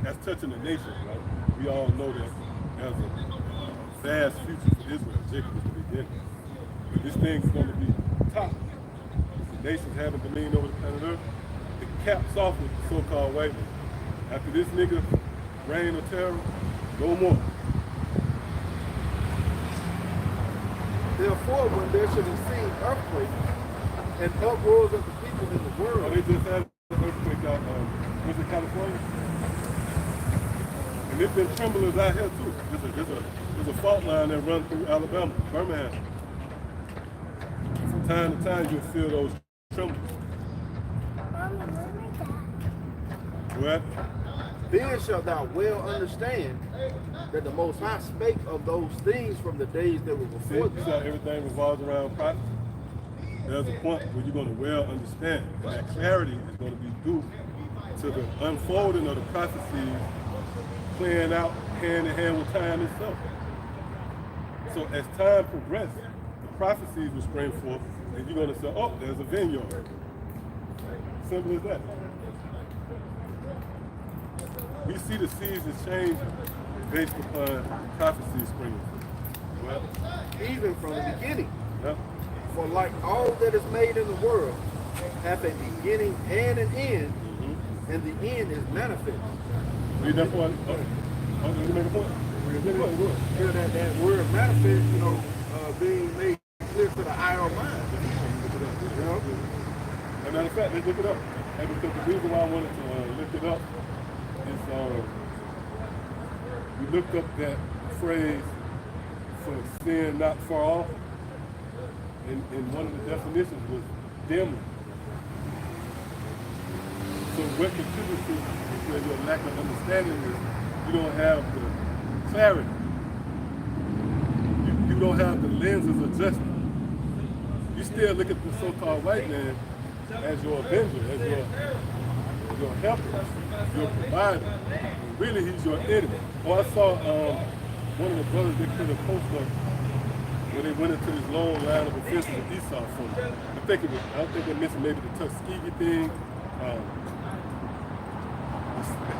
That's touching the nation, right? We all know that there's a vast future for Israel. Jacob is the beginning. But this thing's going to be top. The nations having dominion over the planet Earth. It caps off with the so-called white man. After this nigga reign of terror, no more. Therefore, when there should be seen earthquakes and uproars of the people in the Oh, world, they just had an earthquake out, was it California? And it's been tremblers out here too. There's a fault line that runs through Alabama, Birmingham. From time to time, you'll feel those trembles. What? then shalt thou well understand that the Most High spake of those things from the days that were See, before you thee. saw everything revolves around prophecy. There's a point where you're going to well understand. And that clarity is going to be due to the unfolding of the prophecies playing out hand in hand with time itself. So as time progresses, the prophecies will spring forth, and you're going to say, oh, there's a vineyard. Simple as that. We see the seasons change based upon prophecies springing forth. Well, even from the beginning. Yep. For like all that is made in the world hath a beginning and an end, and the end is manifest. Read that point. Oh, did you make a point? Hear that word manifest, being made clear to the eye or mind. You know? As a matter of fact, let's look it up. And because the reason why I wanted to look it up is we looked up that phrase for sin not far off, and one of the definitions was dimly. So what contributes to your lack of understanding is you don't have the clarity. You don't have the lenses adjusted. You still look at the so-called white man as your avenger, as your helper, your provider. Really, he's your enemy. Oh, I saw one of the brothers, they put a post up where they went into this long line of offenses of Esau for them. I don't think they mentioned maybe the Tuskegee thing,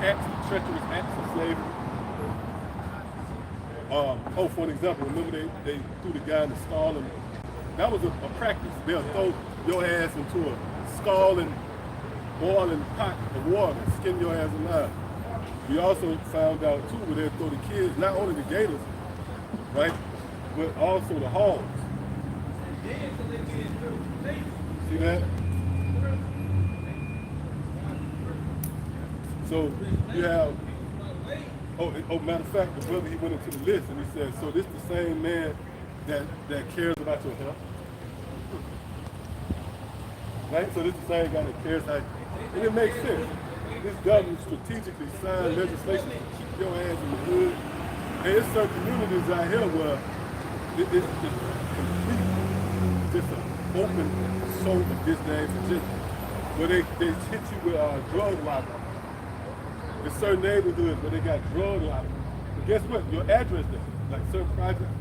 the treacherous acts of slavery. For an example, remember they threw the guy in the scalding. That was a practice. They'll throw your ass into a scalding, boiling pot of water, skin your ass alive. We also found out too where they'll throw the kids, not only the gators, right, but also the hogs. See that? So you have, matter of fact, the brother, he went into the list and he said, so this the same man that cares about your health? Right? So this the same guy that cares how, and it makes sense. This government strategically signed legislation to keep your ass in the hood. And there's certain communities out here where it's just complete, just an open soul of disdain for justice. Where they hit you with drug lottery. There's certain neighborhoods where they got drug lottery. But guess what? Your address there, like certain projects,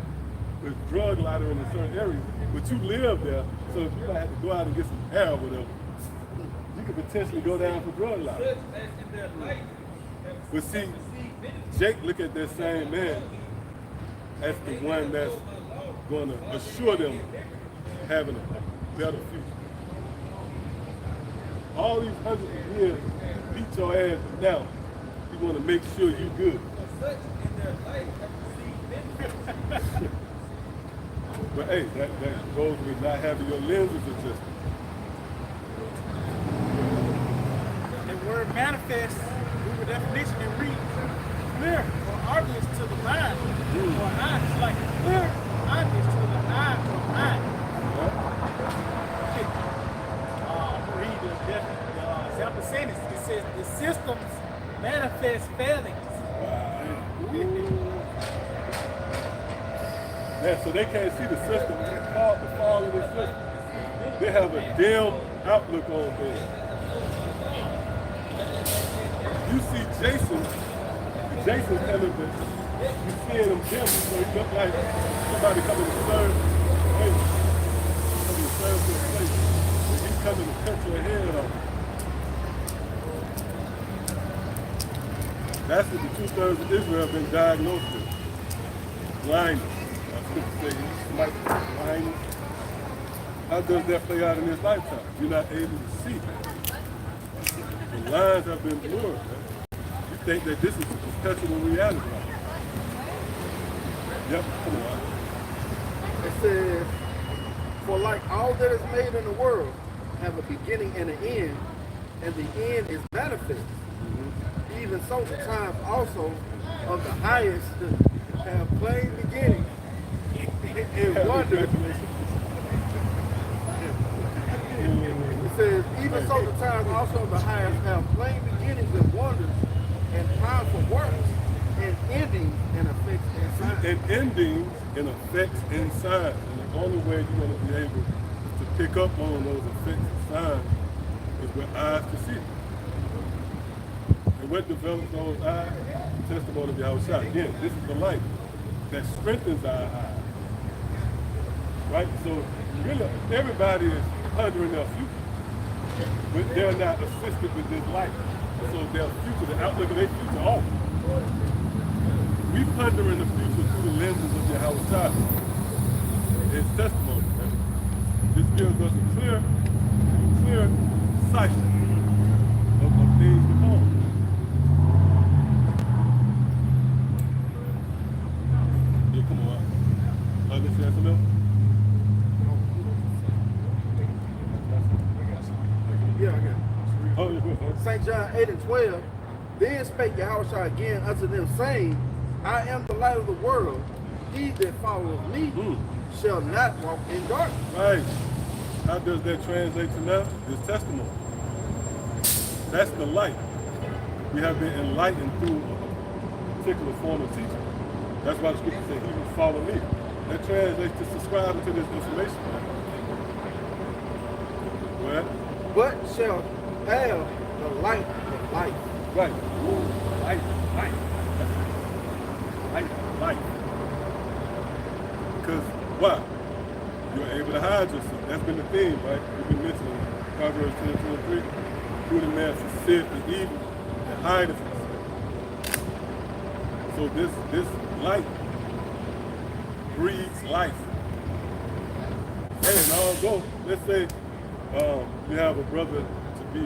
with drug lottery in a certain area, but you live there, so if you might have to go out and get some air or whatever, you could potentially go down for drug lottery. But see, Jake look at that same man as the one that's going to assure them having a better future. All these hundreds of years, beat your ass down. You want to make sure you good. But hey, that goes with not having your lenses adjusted. The word manifest, Google definition, it reads clear or obvious to the mind or eye. It's like clear, obvious to the eye or mind. I'm reading the example sentence. It says the systems manifest failings. Yeah, so they can't see the system. It's called the fall of the system. They have a dim outlook on things. You see Jason coming, but you seeing him dim, so he look like somebody coming to serve. Hey, coming to serve to a place. And he's coming to cut your head off. That's what the 2/3 of Israel have been diagnosed with. Blindness. Say, blindness. How does that play out in this lifetime? You're not able to see. The lines have been blurred. Man. You think that this is a perpetual reality. Yep, come on. It says, for like all that is made in the world have a beginning and an end, and the end is manifest. Even so the times also of the highest have plain beginnings and wonders. It says, even so the times also of the highest have plain beginnings and wonders and powerful works and endings and effects and signs. And endings and effects and signs. And the only way you're going to be able to pick up on those effects and signs is with eyes to see. And what develops those eyes? The testimony of Yahushua. Again, this is the light that strengthens our eyes. Right? So really, everybody is pondering their future, but they're not assisted with this light. So their future, the outlook of their future off. We pondering the future through the lenses of Yahushua. It's testimony. Right? This gives us a clear sight of things to come. Yeah, come on. Understand something else? Yeah, I got it. Oh, you're good. St. John 8:12, then spake Yahushua again unto them, saying, I am the light of the world. He that followeth me shall not walk in darkness. Right. How does that translate to now? This testimony. That's the light. We have been enlightened through a particular form of teaching. That's why the scripture says, he will follow me. That translates to subscribing to this information. What? But shall have the light of life. Right. Light. Light. Because why? You're able to hide yourself. That's been the theme, right? We've been mentioning Proverbs 10:23. Who the man forsaketh the evil and hideth himself. So this light breeds life. And although, let's say you have a brother to be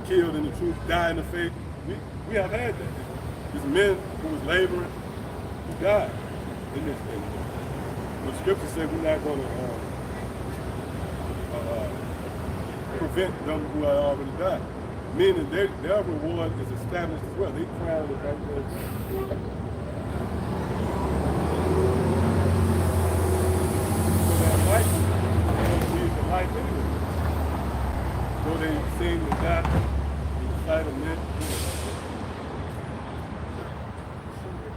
killed in the truth, die in the faith. We have had that. These men who was laboring, who died in this thing. The scripture said we're not going to prevent them who are already died. Meaning their reward is established as well. They crowned it right there. So that life is the life anyway. Though they seem to die in the sight of men.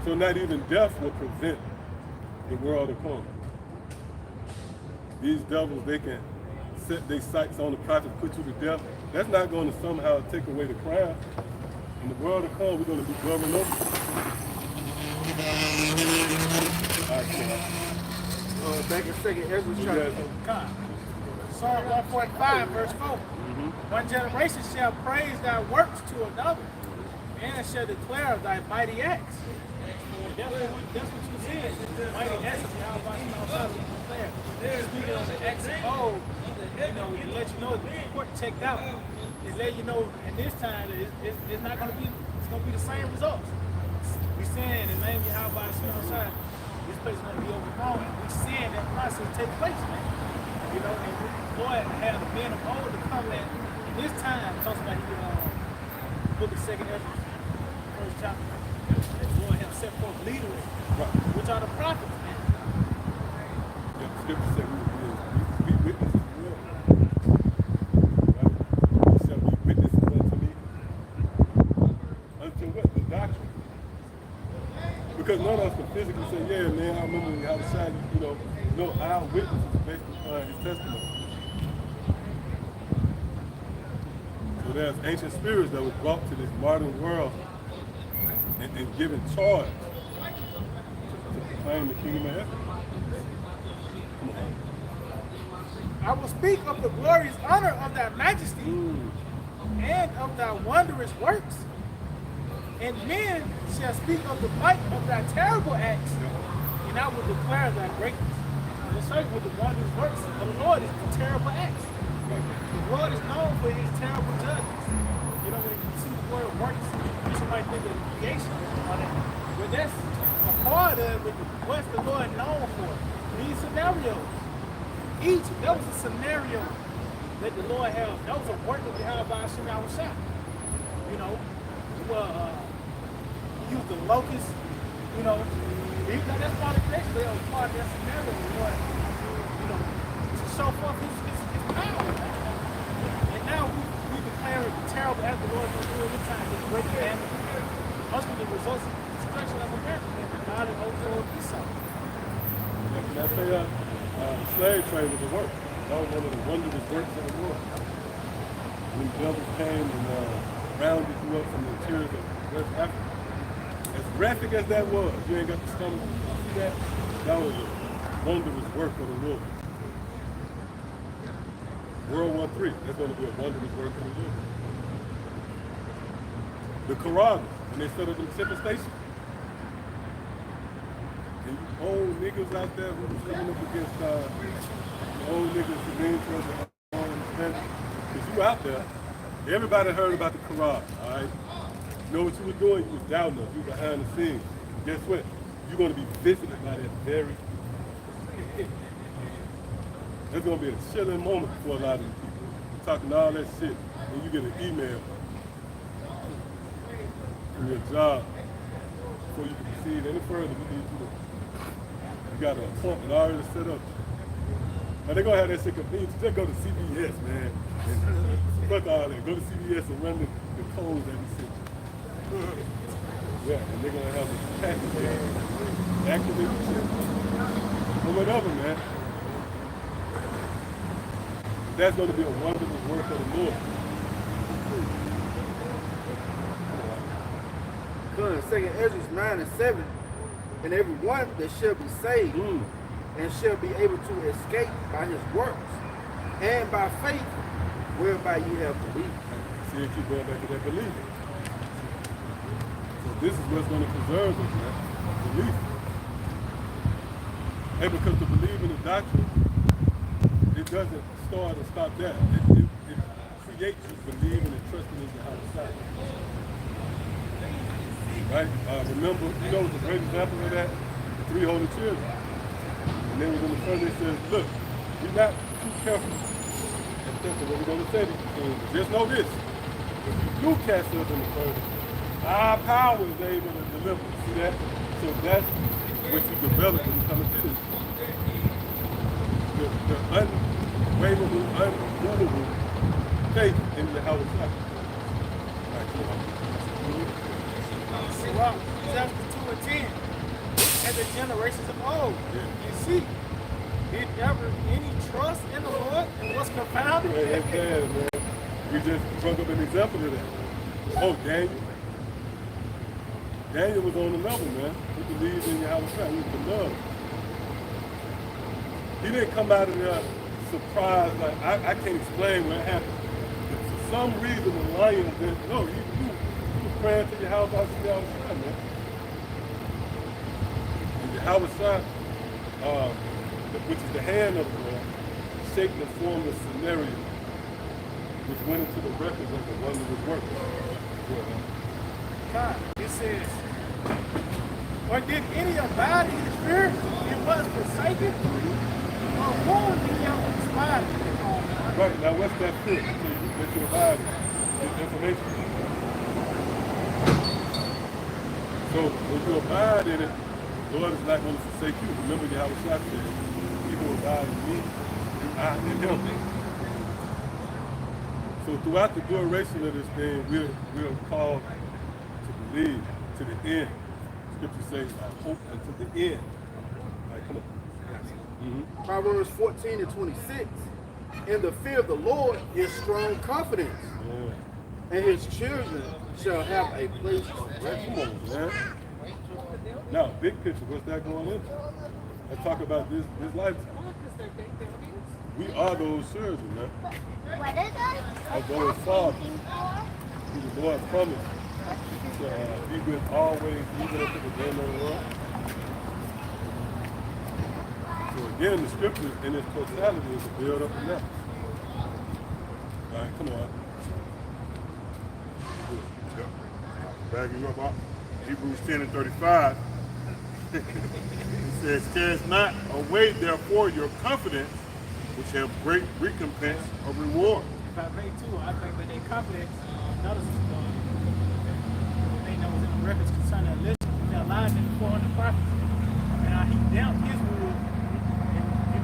So not even death will prevent the world to come. These devils, they can set their sights on the prophet, put you to death. That's not going to somehow take away the crown. In the world to come, we're going to be governed over. Back in 2nd Ezra chapter. Psalm 145, verse 4. One generation shall praise thy works to another, and shall declare thy mighty acts. That's what you said. Mighty acts of Yahweh. Speaking of the acts of old, it let you know the report checked out. It let you know at this time that it's not going to be. It's going to be the same results. We saying in the name of Yahweh, this place is going to be overthrown. We seeing that process take place, man. And Lord had the men of old to come in this time. Talks about the book of 2nd Ezra, first chapter. The Lord have set forth leaders, which are the prophets, man. Yeah, the scripture said we be witnesses as well. Right? You shall be witnesses unto me Because none of us can physically say, yeah, man, I remember when I was shot, no eyewitnesses based upon his testimony. So there's ancient spirits that were brought to this modern world and given charge to proclaim the kingdom of heaven. Come on. I will speak of the glorious honor of thy majesty and of thy wondrous works. And men shall speak of the might of thy terrible acts, and I will declare thy greatness. The certain with the wondrous works of the Lord is the terrible acts. The Lord is known for his terrible judgments. You know, when you see the word works, you might think of creation on it. But that's a part of it. What's the Lord known for? These scenarios. Egypt, that was a scenario that the Lord held. That was a work that we had by Hashem Shah. You know, use the locust, that's part of creation. They were part of that scenario, to show forth his power. And now we declare it terrible as the Lord was doing this time, this great famine. Ultimately results in the destruction of America and God and overthrow of Esau. Can I say slave trade was a work? That was one of the wondrous works of the Lord. When devils came and rounded you up from the interior of West Africa. As graphic as that was, you ain't got the stomach to see that. That was a wondrous work of the Lord. World War III, that's going to be a wondrous work of the Lord. The Quran, when they set up the Temple Station. And you old niggas out there who was coming up against the old niggas who lean towards the because you out there, everybody heard about the Quran, all right? You know what you were doing? You was down there. You were behind the scenes. Guess what? You're going to be visited by that very... There's going to be a chilling moment for a lot of you people. You're talking all that shit, and you get an email from your job before you can proceed any further. You got an appointment already set up. Now they're going to have that shit convenient. Just go to CBS, man. And fuck all that. Go to CBS and run the codes that we send. Yeah, and they're gonna have a package there, activate the shit, or whatever, man. That's gonna be a wonderful work of the Lord. Second Ezra 9 and 7, and every one that shall be saved and shall be able to escape by his works and by faith whereby you have believed. See, keep going back to that belief. This is what's going to preserve us, man. Belief. Hey, because to believe in the doctrine, it doesn't start or stop that. It creates you believing and trusting in the outside. Right? Remember, the great example of that? The three holy children. And then within the front, it says, look, we're not too careful. That's what we're going to say to you. Just know this. If you do cast us in the furnace, our power is able to deliver. See that? So that's what you develop when you come into this. The unwavering, unmovable faith in the Holy Spirit. Well, chapter 2 and 10, and the generations of old. Yeah. You see, did ever any trust in the Lord and was confounded? That's bad, man. We just brought up an example of that. Oh, Daniel. Daniel was on the level, man. He believed in Yahweh Shai. He was beloved. He didn't come out of there surprised, like, I can't explain what happened. But for some reason, the lion didn't know. He was praying to Yahweh Shai, man. And Yahweh Shai, which is the hand of the Lord, shaped and formed a scenario which went into the records of the wondrous work. God, it says, or did any abide in the spirit and was forsaken? Or whom did he inspire? Right, now what's that spirit that you abide in? It's information. So when you abide in it, the Lord is not going to forsake you. Remember Yahweh Shai said, he who abide in me, I in him. So throughout the duration of this thing, we're called to believe to the end, scripture say, hope unto the end. All right, come on. Proverbs 14 and 26. In the fear of the Lord is strong confidence, and his children shall have a place to rest. Come on, man. Now, big picture, what's that going into? Let's talk about this lifetime. We are those children, man. What is it? Of those fathers. Who the Lord promised to be with always, even up to the end of the world. So again, the scripture in its totality is to build up and down. All right, come on. Yep. Backing up, Hebrews 10 and 35. It says, cast not away therefore your confidence, which have great recompense of reward. If I may too, I think that their confidence, notice thing that was in the records concerning Elisha, that Elijah and the 400 prophets. And he doubted his wood, and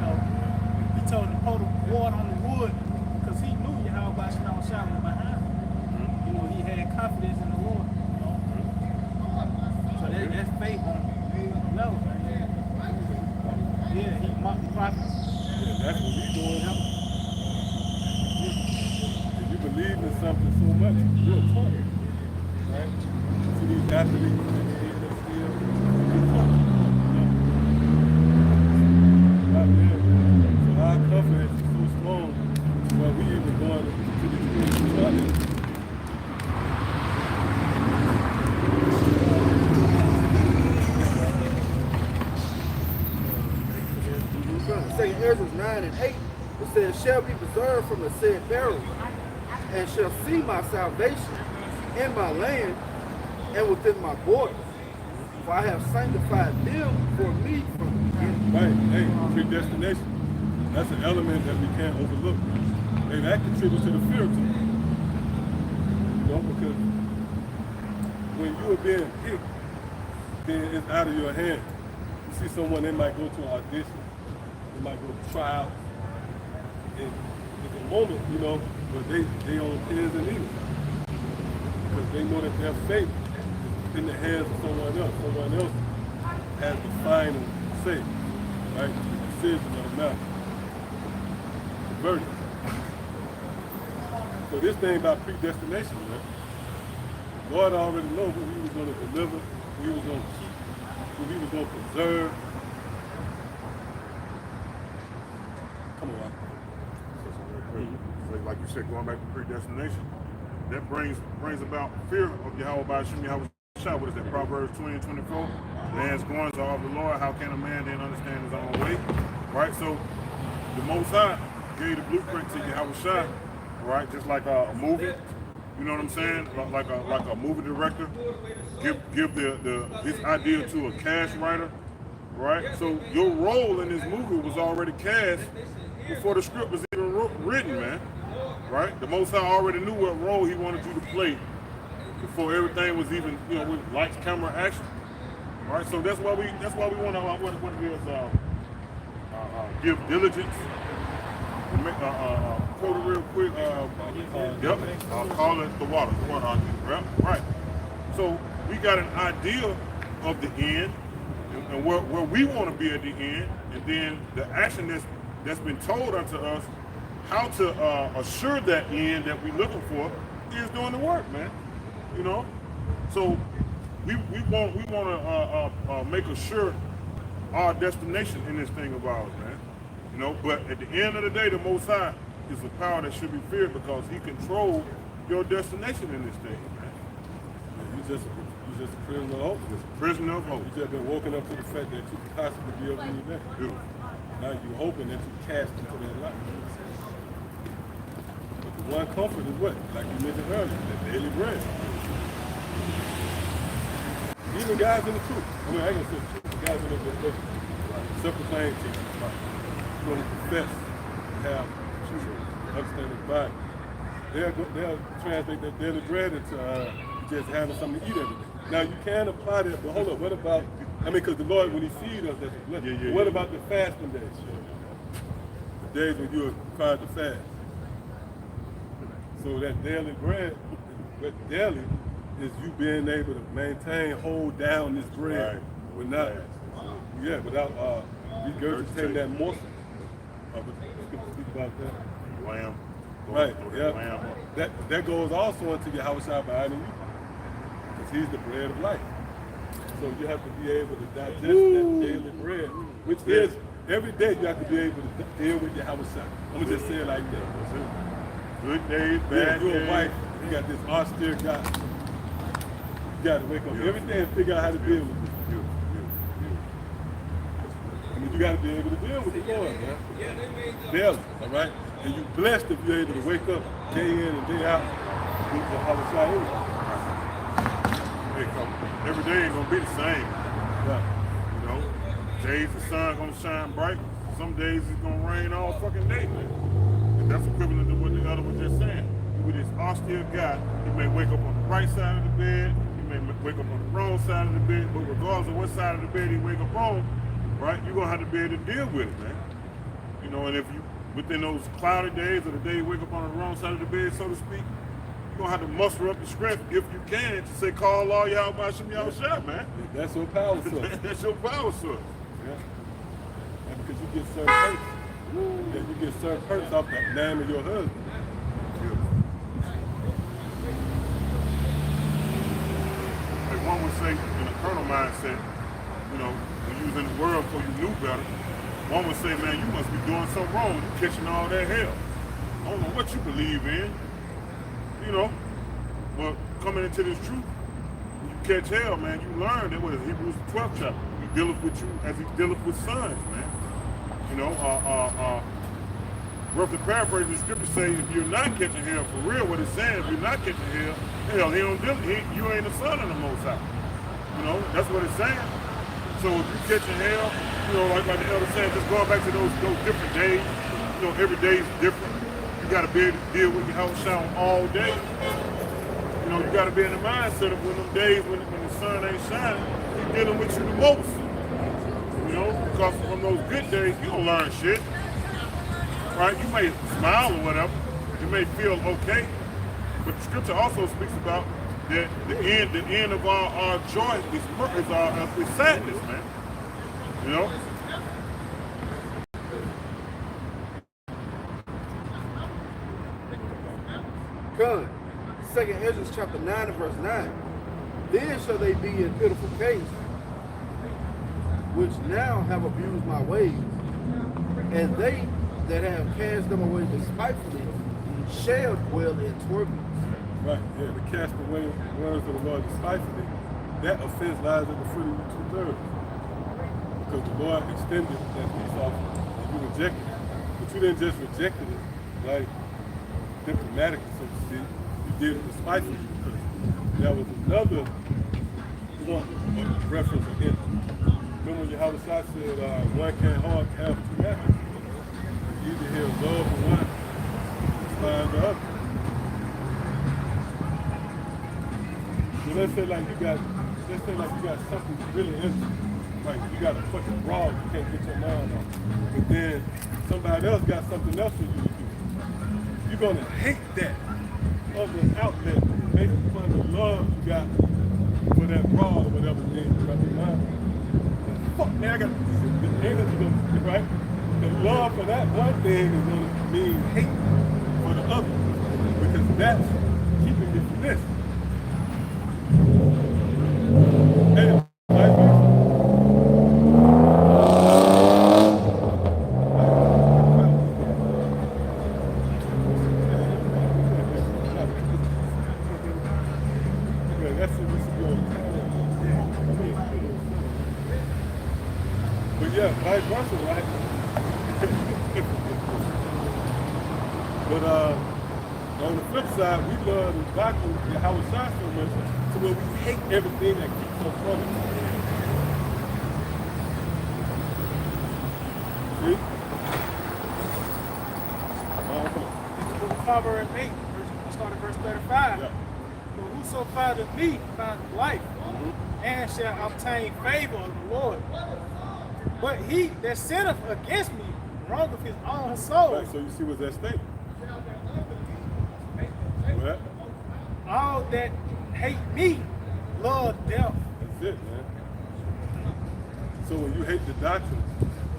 he told him to pour the water on the wood because he knew Yahweh Shalom was behind him. He had confidence in the Lord. So that's faith on level. Yeah, he mocked the prophets. Yeah, that's what we doing. If you believe in something so much, you're taught it. Right? See these athletes that they still right there. So our confidence is so strong while we even going to the spiritual. Second Ezra 9 and 8, it says, shall be preserved from the said barrel, and shall see my salvation in my land and within my borders. For I have sanctified them for me from the beginning. Right, hey, predestination. That's an element that we can't overlook. Hey, that contributes to the fear too. Because when you are being picked, then it's out of your hand. You see someone, they might go to an audition, they might go to trial. And it's a moment, but they on pins and needles. Because they know that their fate is in the hands of someone else. Someone else has the final say, right? The decision of the matter. The verdict. So this thing about predestination, man, God already knows who he was going to deliver, who he was going to keep, who he was going to preserve. Come on, Like you said, going back to predestination, that brings about fear of Yahweh B'Shem Yahweh Shah. What is that? Proverbs 20 and 24. Man's goings are of the Lord. How can a man then understand his own way? Right? So the Most High gave the blueprint to Yahweh Shah, right? Just like a movie. You know what I'm saying? Like a movie director give his idea to a cast writer, right? So your role in this movie was already cast before the script was even written, man. Right? The Most High already knew what role he wanted you to play before everything was even, with lights, camera, action. Right? So that's why we want to what it is give diligence. Quote it real quick. Call it the water. Right. So we got an idea of the end and where we want to be at the end, and then the action that's been told unto us how to assure that end that we're looking for is doing the work, man. So we want to make sure our destination in this thing of ours, man. But at the end of the day, the Most High is a power that should be feared because he controls your destination in this thing, man. You just a prisoner of hope. Just a prisoner of hope. You just been woken up to the fact that you could possibly be able to do that. Beautiful. Now you're hoping that you cast into that light. But the one comfort is what? Like you mentioned earlier, that daily bread. Even guys in the truth. I ain't gonna say the truth. Guys in the self-proclaimed teachers. Going to confess, have truth, understand the Bible. They'll translate that daily bread into just having something to eat every day. Now you can apply that, but hold up, what about, because the Lord, when he feeds us, that's a blessing. What about the fasting days? The days when you're required to fast. So that daily bread, daily, is you being able to maintain, hold down this bread Right. without, without regurgitating that morsel. You can speak about that. Lamb. Right, Throw yeah. that lamb up. That goes also into your house out behind you. Because he's the bread of life. So you have to be able to digest that daily bread, which is every day you have to be able to deal with your house out. I'm gonna just say it like that. Good days, Yeah, bad you're a days. wife, you got this austere guy. You gotta wake up every day and figure out how to deal with it. I mean, you gotta be able to deal with the Lord, man. Daily, all right? And you're blessed if you're able to wake up day in and day out with the house out. Hey, 'cause every day ain't gonna be the same. Right. You know, days the sun gonna shine bright. Some days it's gonna rain all fucking day. And that's equivalent to what the other was just saying. With this austere guy, he may wake up on the right side of the bed, he may wake up on the wrong side of the bed, but regardless of what side of the bed he wake up on, right, you're gonna have to be able to deal with it, man. You know, and if you within those cloudy days or the day you wake up on the wrong side of the bed, so to speak, you're gonna have to muster up the strength if you can to say, call all y'all by some y'all shot, man. That's your power source. That's your power source. Yeah. And because you get certain hurts. Yeah, you get certain hurts off the name of your husband. Like one would say in a carnal mindset, you know, when you was in the world before you knew better, one would say, man, you must be doing something wrong. You catching all that hell. I don't know what you believe in, you know. But coming into this truth, when you catch hell, man, you learn that what is Hebrews 12th chapter. He dealeth with you as he dealeth with sons, man. You know, rough to paraphrase the scripture say, if you're not catching hell for real, what it's saying, if you're not catching hell, he don't deal, you ain't the son of the Most High. You know, that's what it's saying. So if you catching hell, you know, like the elder said, just going back to those different days, you know, every day is different. You got to be able to deal with your house sound all day. You know, you got to be in the mindset of when them days when the sun ain't shining, he's dealing with you the most. You know, because from those good days, you don't learn shit. Right? You may smile or whatever. You may feel okay. But the scripture also speaks about that the end of our joy is sadness, man. You know? Come. 2nd Ezra chapter 9 and verse 9. Then shall they be in pitiful case, which now have abused my ways, and they that have cast them away despitefully shall dwell in torments. Right, yeah, the cast away words of the Lord despitefully, that offense lies at the foot of you 2/3. Because the Lord extended that peace offer and you rejected it. But you didn't just reject it, like diplomatically, so to speak. You did it despitefully because there was another one reference again. Remember when Yahweh said, one can't have two masters. You either hear love for one, despise the other. So let's say like you got something really interesting. Like you got a fucking broad you can't get your mind on. But then somebody else got something else for you to do. You're gonna hate that other outlet based upon the love you got for that broad or whatever thing you got your mind on. Fuck man, I got the angels are gonna, right? The love for that one thing is gonna mean hate for the other. Because that's keeping you from this. Hey, but yeah, vice versa, right? But on the flip side, we love the doctrine of how it's shot so much to where we hate everything that keeps us from it. See? Proverbs 8, start at verse 35. Yeah. For whoso findeth me findeth life, and shall obtain favor of the Lord. But he that sinneth against me wrongeth his own soul. Right, so you see what's that statement? What? All that hate me love death. That's it, man. So when you hate the doctrine,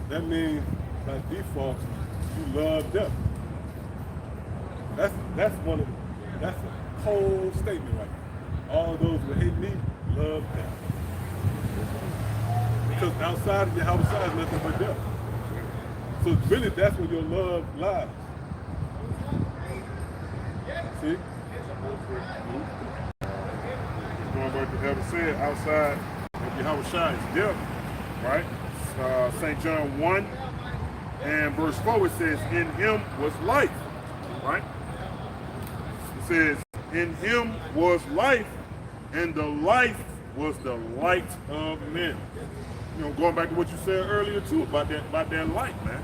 that means by default you love death. That's a cold statement right there. All those who hate me love death. Because outside of your house is nothing but death. So really that's where your love lies. See? Going back to Elder said, outside of Yahushua is death, right? St. John 1 and verse 4, it says, in him was life, right? It says, in him was life, and the life was the light of men. You know, going back to what you said earlier too about that light, man.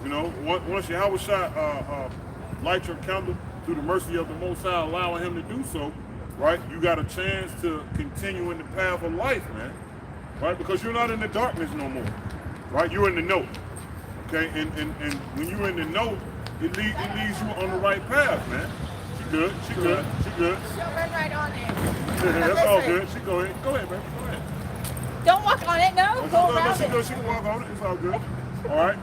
You know, once Yahushua light your candle through the mercy of the Most High, allowing him to do so, right? You got a chance to continue in the path of life, man. Right? Because you're not in the darkness no more. Right? You're in the know. Okay? And when you're in the know, it leads you on the right path, man. She good. She'll run right on it. That's all good. She go ahead. Go ahead, man. Go ahead. Don't walk on it, no. Go around it. She can walk on it. It's all good. All right.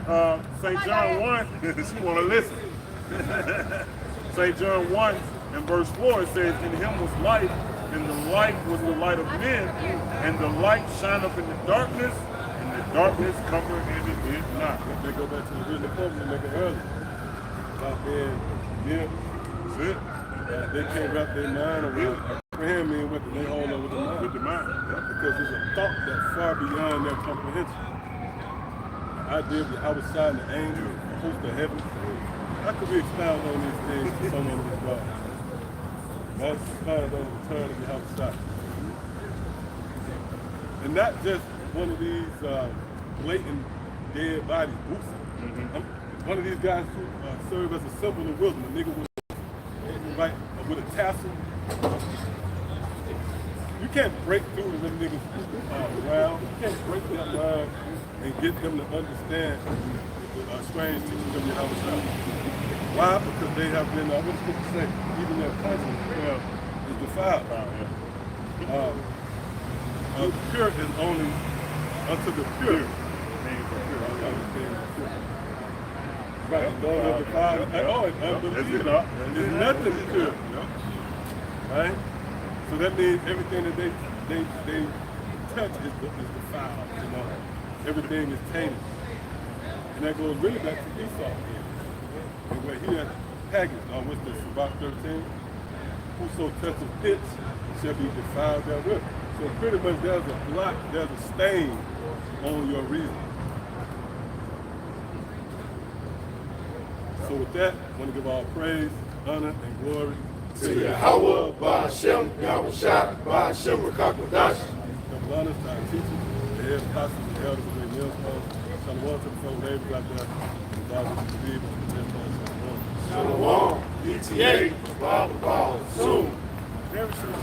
St. John 1. She want to listen. St. John 1 and verse 4, it says, in him was life, and the light was the light of men, and the light shine up in the darkness, and the darkness comprehend it not. They go back to the original point and make it early. About being near. That's it. They can't wrap their mind around comprehend me with they hold over the mind. With the mind. Because it's a thought that's far beyond their comprehension. The idea of the outside and the angel, the host of heaven. How could we expound on these things to someone who's God? That's expound on the return of the outside. And not just one of these blatant dead bodies. One of these guys who serve as a symbol of wisdom, a nigga with a tassel. You can't break through to them niggas around. You can't break their mind and get them to understand the strange teachings of Yahushua. Why? Because they have been, I was supposed to say, even their conscience is defiled. Pure is only unto the pure. Right, those are defiled. It's nothing pure. Right? So that means everything that they touch is defiled. You know? Everything is tainted. And that goes really back to Esau. And where he had pagan, what's this, about 13? Whoso touches pits shall be defiled therewith. So pretty much there's a blot, there's a stain on your reason. So with that, I want to give all praise, honor, and glory to Yahweh, Ba'ashem, Yahushua, Ba'ashem, Rakakwadash. Double honors to our teachers, the head apostles, the elders of the millstones. Shalom to the fellow neighbors out there, and God will believe in the Shalom, ETA, Bible, soon. Very soon.